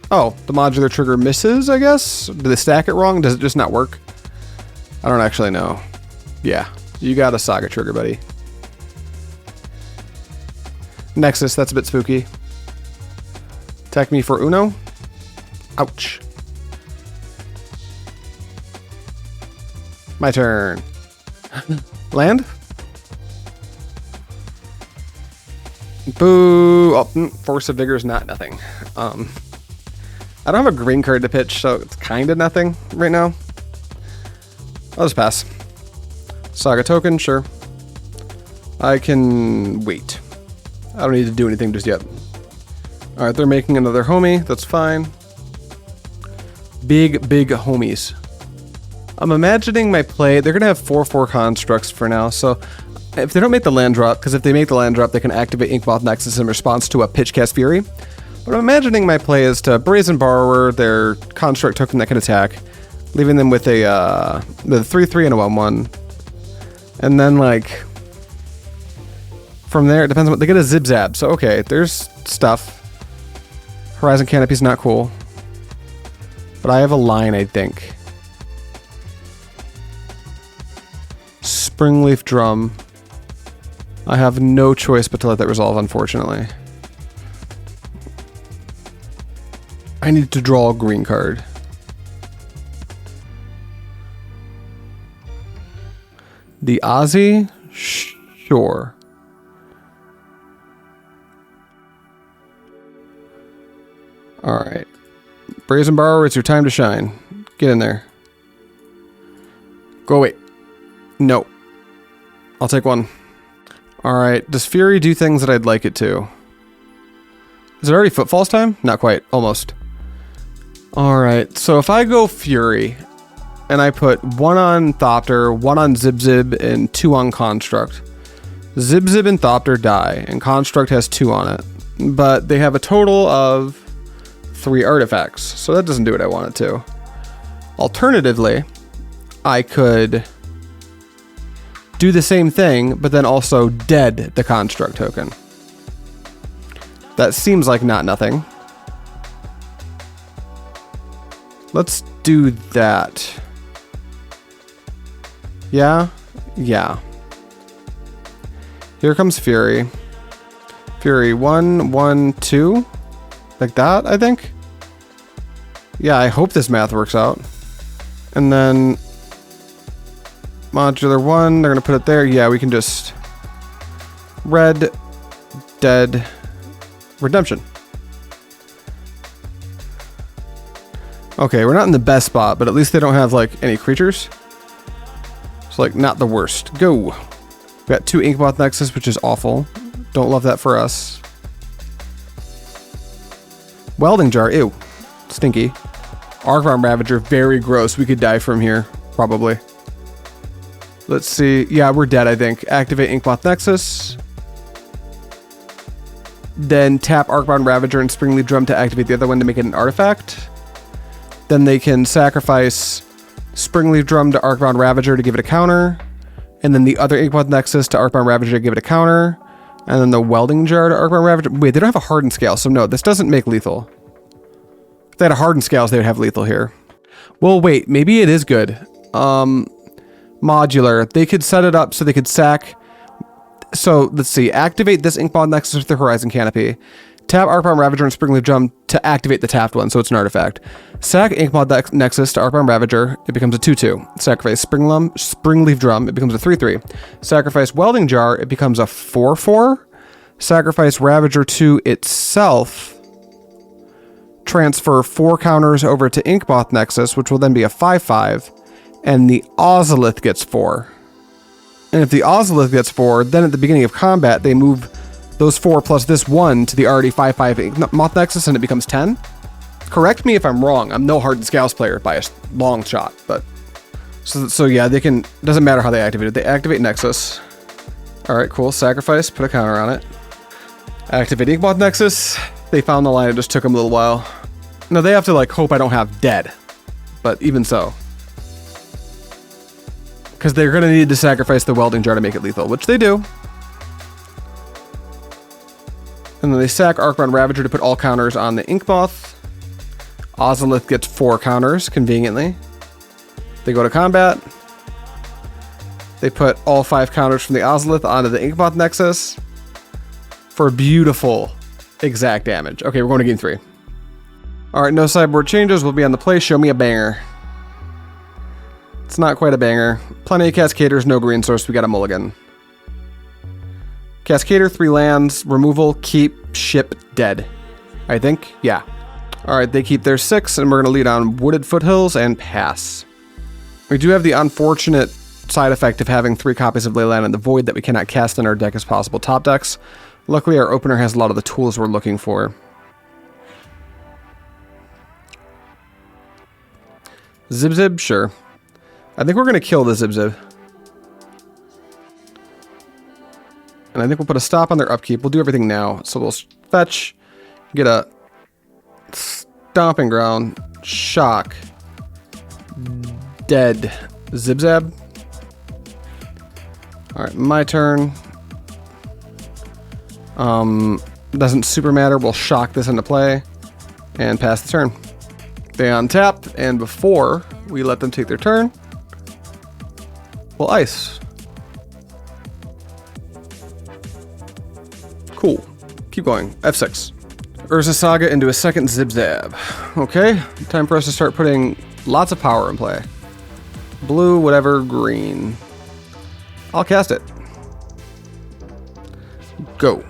Oh, the modular trigger misses, I guess? Did they stack it wrong? Does it just not work? I don't actually know. Yeah, you got a Saga trigger, buddy. Nexus, that's a bit spooky. Attack me for Uno. Ouch. My turn. Land? Boo! Oh, Force of Vigor is not nothing. I don't have a green card to pitch, so it's kind of nothing right now. I'll just pass. Saga token, sure. I can wait. I don't need to do anything just yet. Alright, they're making another homie. That's fine. Big homies. I'm imagining my play. They're going to have 4/4 constructs for now, so if they don't make the land drop, because if they make the land drop, they can activate Inkmoth Nexus in response to a Pitchcast Fury. But I'm imagining my play is to Brazen Borrower, their construct token that can attack, leaving them with a 3/3 and a 1/1. And then, like, from there, it depends on what they get a Zib Zab. So, okay, there's stuff. Horizon Canopy's not cool. But I have a line, I think. Springleaf Drum. I have no choice but to let that resolve, unfortunately. I need to draw a green card. The Ozzy? Sure. Alright. Brazen Borrower, it's your time to shine. Get in there. Go away. No. I'll take one. Alright, does Fury do things that I'd like it to? Is it already Footfalls time? Not quite. Almost. Alright, so if I go Fury, and I put 1 on Thopter, 1 on Zib Zib, and 2 on Construct. Zib Zib and Thopter die, and Construct has 2 on it. But they have a total of 3 artifacts, so that doesn't do what I want it to. Alternatively, I could do the same thing, but then also dead the Construct token. That seems like not nothing. Let's do that. Yeah? Yeah. Here comes Fury. Fury 1, 1, 2. Like that, I think? Yeah, I hope this math works out. And then modular 1, they're going to put it there. Yeah, we can just red, dead, redemption. Okay, we're not in the best spot, but at least they don't have, like, any creatures. It's, like, not the worst. Go! We got 2 Inkmoth Nexus, which is awful. Don't love that for us. Welding Jar, ew. Stinky. Archbound Ravager, very gross. We could die from here, probably. Let's see. Yeah, we're dead, I think. Activate Inkmoth Nexus. Then tap Archbound Ravager and Springleaf Drum to activate the other one to make it an artifact. Then they can sacrifice Springleaf Drum to Archbound Ravager to give it a counter. And then the other Inkmoth Nexus to Archbound Ravager to give it a counter. And then the Welding Jar to Archbound Ravager. Wait, they don't have a Hardened Scale, so no, this doesn't make lethal. If they had a Hardened Scales, they would have lethal here. Well, wait, maybe it is good. Modular. They could set it up so they could sack. So, let's see. Activate this Inkmoth Nexus with the Horizon Canopy. Tap Archbound Ravager and Springleaf Drum to activate the tapped one, so it's an artifact. Sack Inkmoth Nexus to Archbound Ravager, it becomes a 2/2. Sacrifice Springleaf Drum, it becomes a 3/3. Sacrifice Welding Jar, it becomes a 4/4. Sacrifice Ravager to itself. Transfer 4 counters over to Inkmoth Nexus, which will then be a 5/5. And the Ozolith gets 4. And if the Ozolith gets 4, then at the beginning of combat, they move those 4 plus this 1 to the already 5/5 Inkmoth Nexus, and it becomes 10. Correct me if I'm wrong. I'm no Hardened Scales player by a long shot, but so yeah, they can. Doesn't matter how they activate it. They activate Nexus. All right, cool. Sacrifice. Put a counter on it. Activate Inkmoth Nexus. They found the line. It just took them a little while. No, they have to like hope I don't have dead, but even so, because they're gonna need to sacrifice the Welding Jar to make it lethal, which they do. And then they sack Archbound Ravager to put all counters on the Inkmoth. Ozolith gets 4 counters, conveniently. They go to combat. They put all 5 counters from the Ozolith onto the Inkmoth Nexus for beautiful exact damage. Okay, we're going to game 3. All right, no sideboard changes. We'll be on the play. Show me a banger. It's not quite a banger. Plenty of Cascaders, no green source. We got a mulligan. Cascader, 3 lands, removal, keep, ship, dead. I think, yeah. All right, they keep their 6, and we're going to lead on Wooded Foothills and pass. We do have the unfortunate side effect of having 3 copies of Leyline in the Void that we cannot cast in our deck as possible top decks. Luckily, our opener has a lot of the tools we're looking for. Zib, sure. I think we're going to kill the Zib. And I think we'll put a stop on their upkeep. We'll do everything now. So we'll fetch, get a Stomping Ground, shock, dead, Zib. Alright, my turn. Doesn't super matter. We'll shock this into play and pass the turn. They untap, and before we let them take their turn, we'll ice. Cool. Keep going. F6. Urza Saga into a second Zib. Okay, time for us to start putting lots of power in play. Blue, whatever, green. I'll cast it. Go.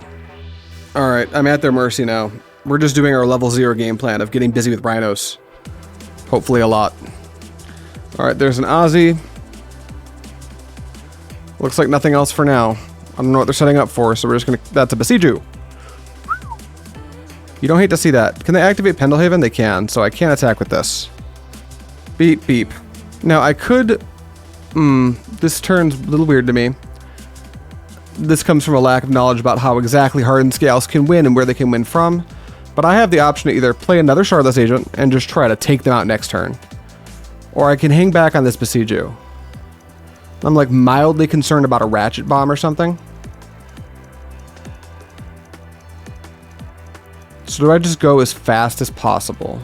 Alright, I'm at their mercy now. We're just doing our level 0 game plan of getting busy with Rhinos. Hopefully a lot. Alright, there's an Ozzy. Looks like nothing else for now. I don't know what they're setting up for, so we're just gonna... That's a Besiju. You don't hate to see that. Can they activate Pendelhaven? They can, so I can't attack with this. Beep, beep. Now, I could... this turns a little weird to me. This comes from a lack of knowledge about how exactly Hardened Scales can win and where they can win from. But I have the option to either play another Shardless Agent and just try to take them out next turn. Or I can hang back on this Besiju. I'm like mildly concerned about a Ratchet Bomb or something. So do I just go as fast as possible?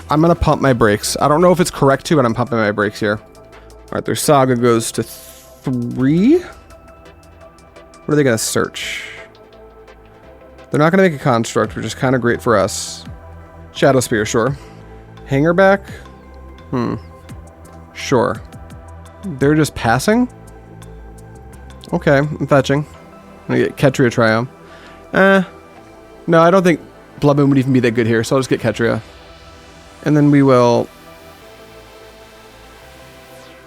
I'm going to pump my brakes. I don't know if it's correct to, but I'm pumping my brakes here. Alright, their Saga goes to 3. What are they going to search? They're not going to make a Construct, which is kind of great for us. Shadow Spear, sure. Hanger back? Sure. They're just passing? Okay, I'm fetching. I'm going to get Ketria Triumph. No, I don't think Blood Moon would even be that good here, so I'll just get Ketria. And then we will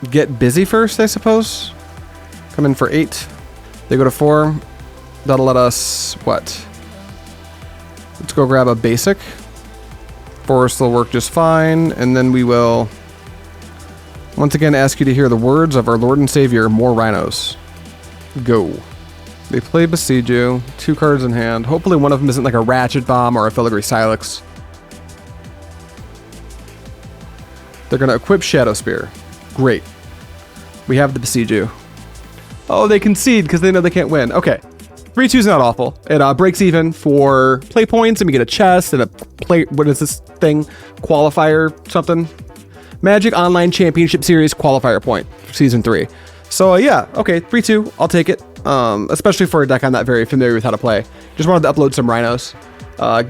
get busy first, I suppose. Come in for 8. They go to 4. That'll let us... what? Let's go grab a basic. Forest will work just fine, and then we will once again ask you to hear the words of our Lord and Savior, more Rhinos. Go. They play Besiju, 2 cards in hand. Hopefully one of them isn't like a Ratchet Bomb or a Filigree Silex. They're going to equip Shadow Spear. Great. We have the Besiju. Oh, they concede because they know they can't win. Okay. 3-2 is not awful. It breaks even for play points, and we get a chest and a play... what is this thing? Qualifier something? Magic Online Championship Series qualifier point for Season 3. So, yeah. Okay, 3-2. I'll take it. Especially for a deck I'm not very familiar with how to play. Just wanted to upload some Rhinos.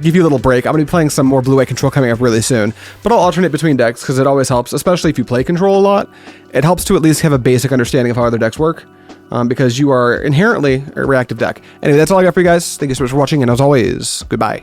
Give you a little break. I'm going to be playing some more Blue-White Control coming up really soon. But I'll alternate between decks because it always helps, especially if you play Control a lot. It helps to at least have a basic understanding of how other decks work. Because you are inherently a reactive deck. Anyway, that's all I got for you guys. Thank you so much for watching, and as always, goodbye.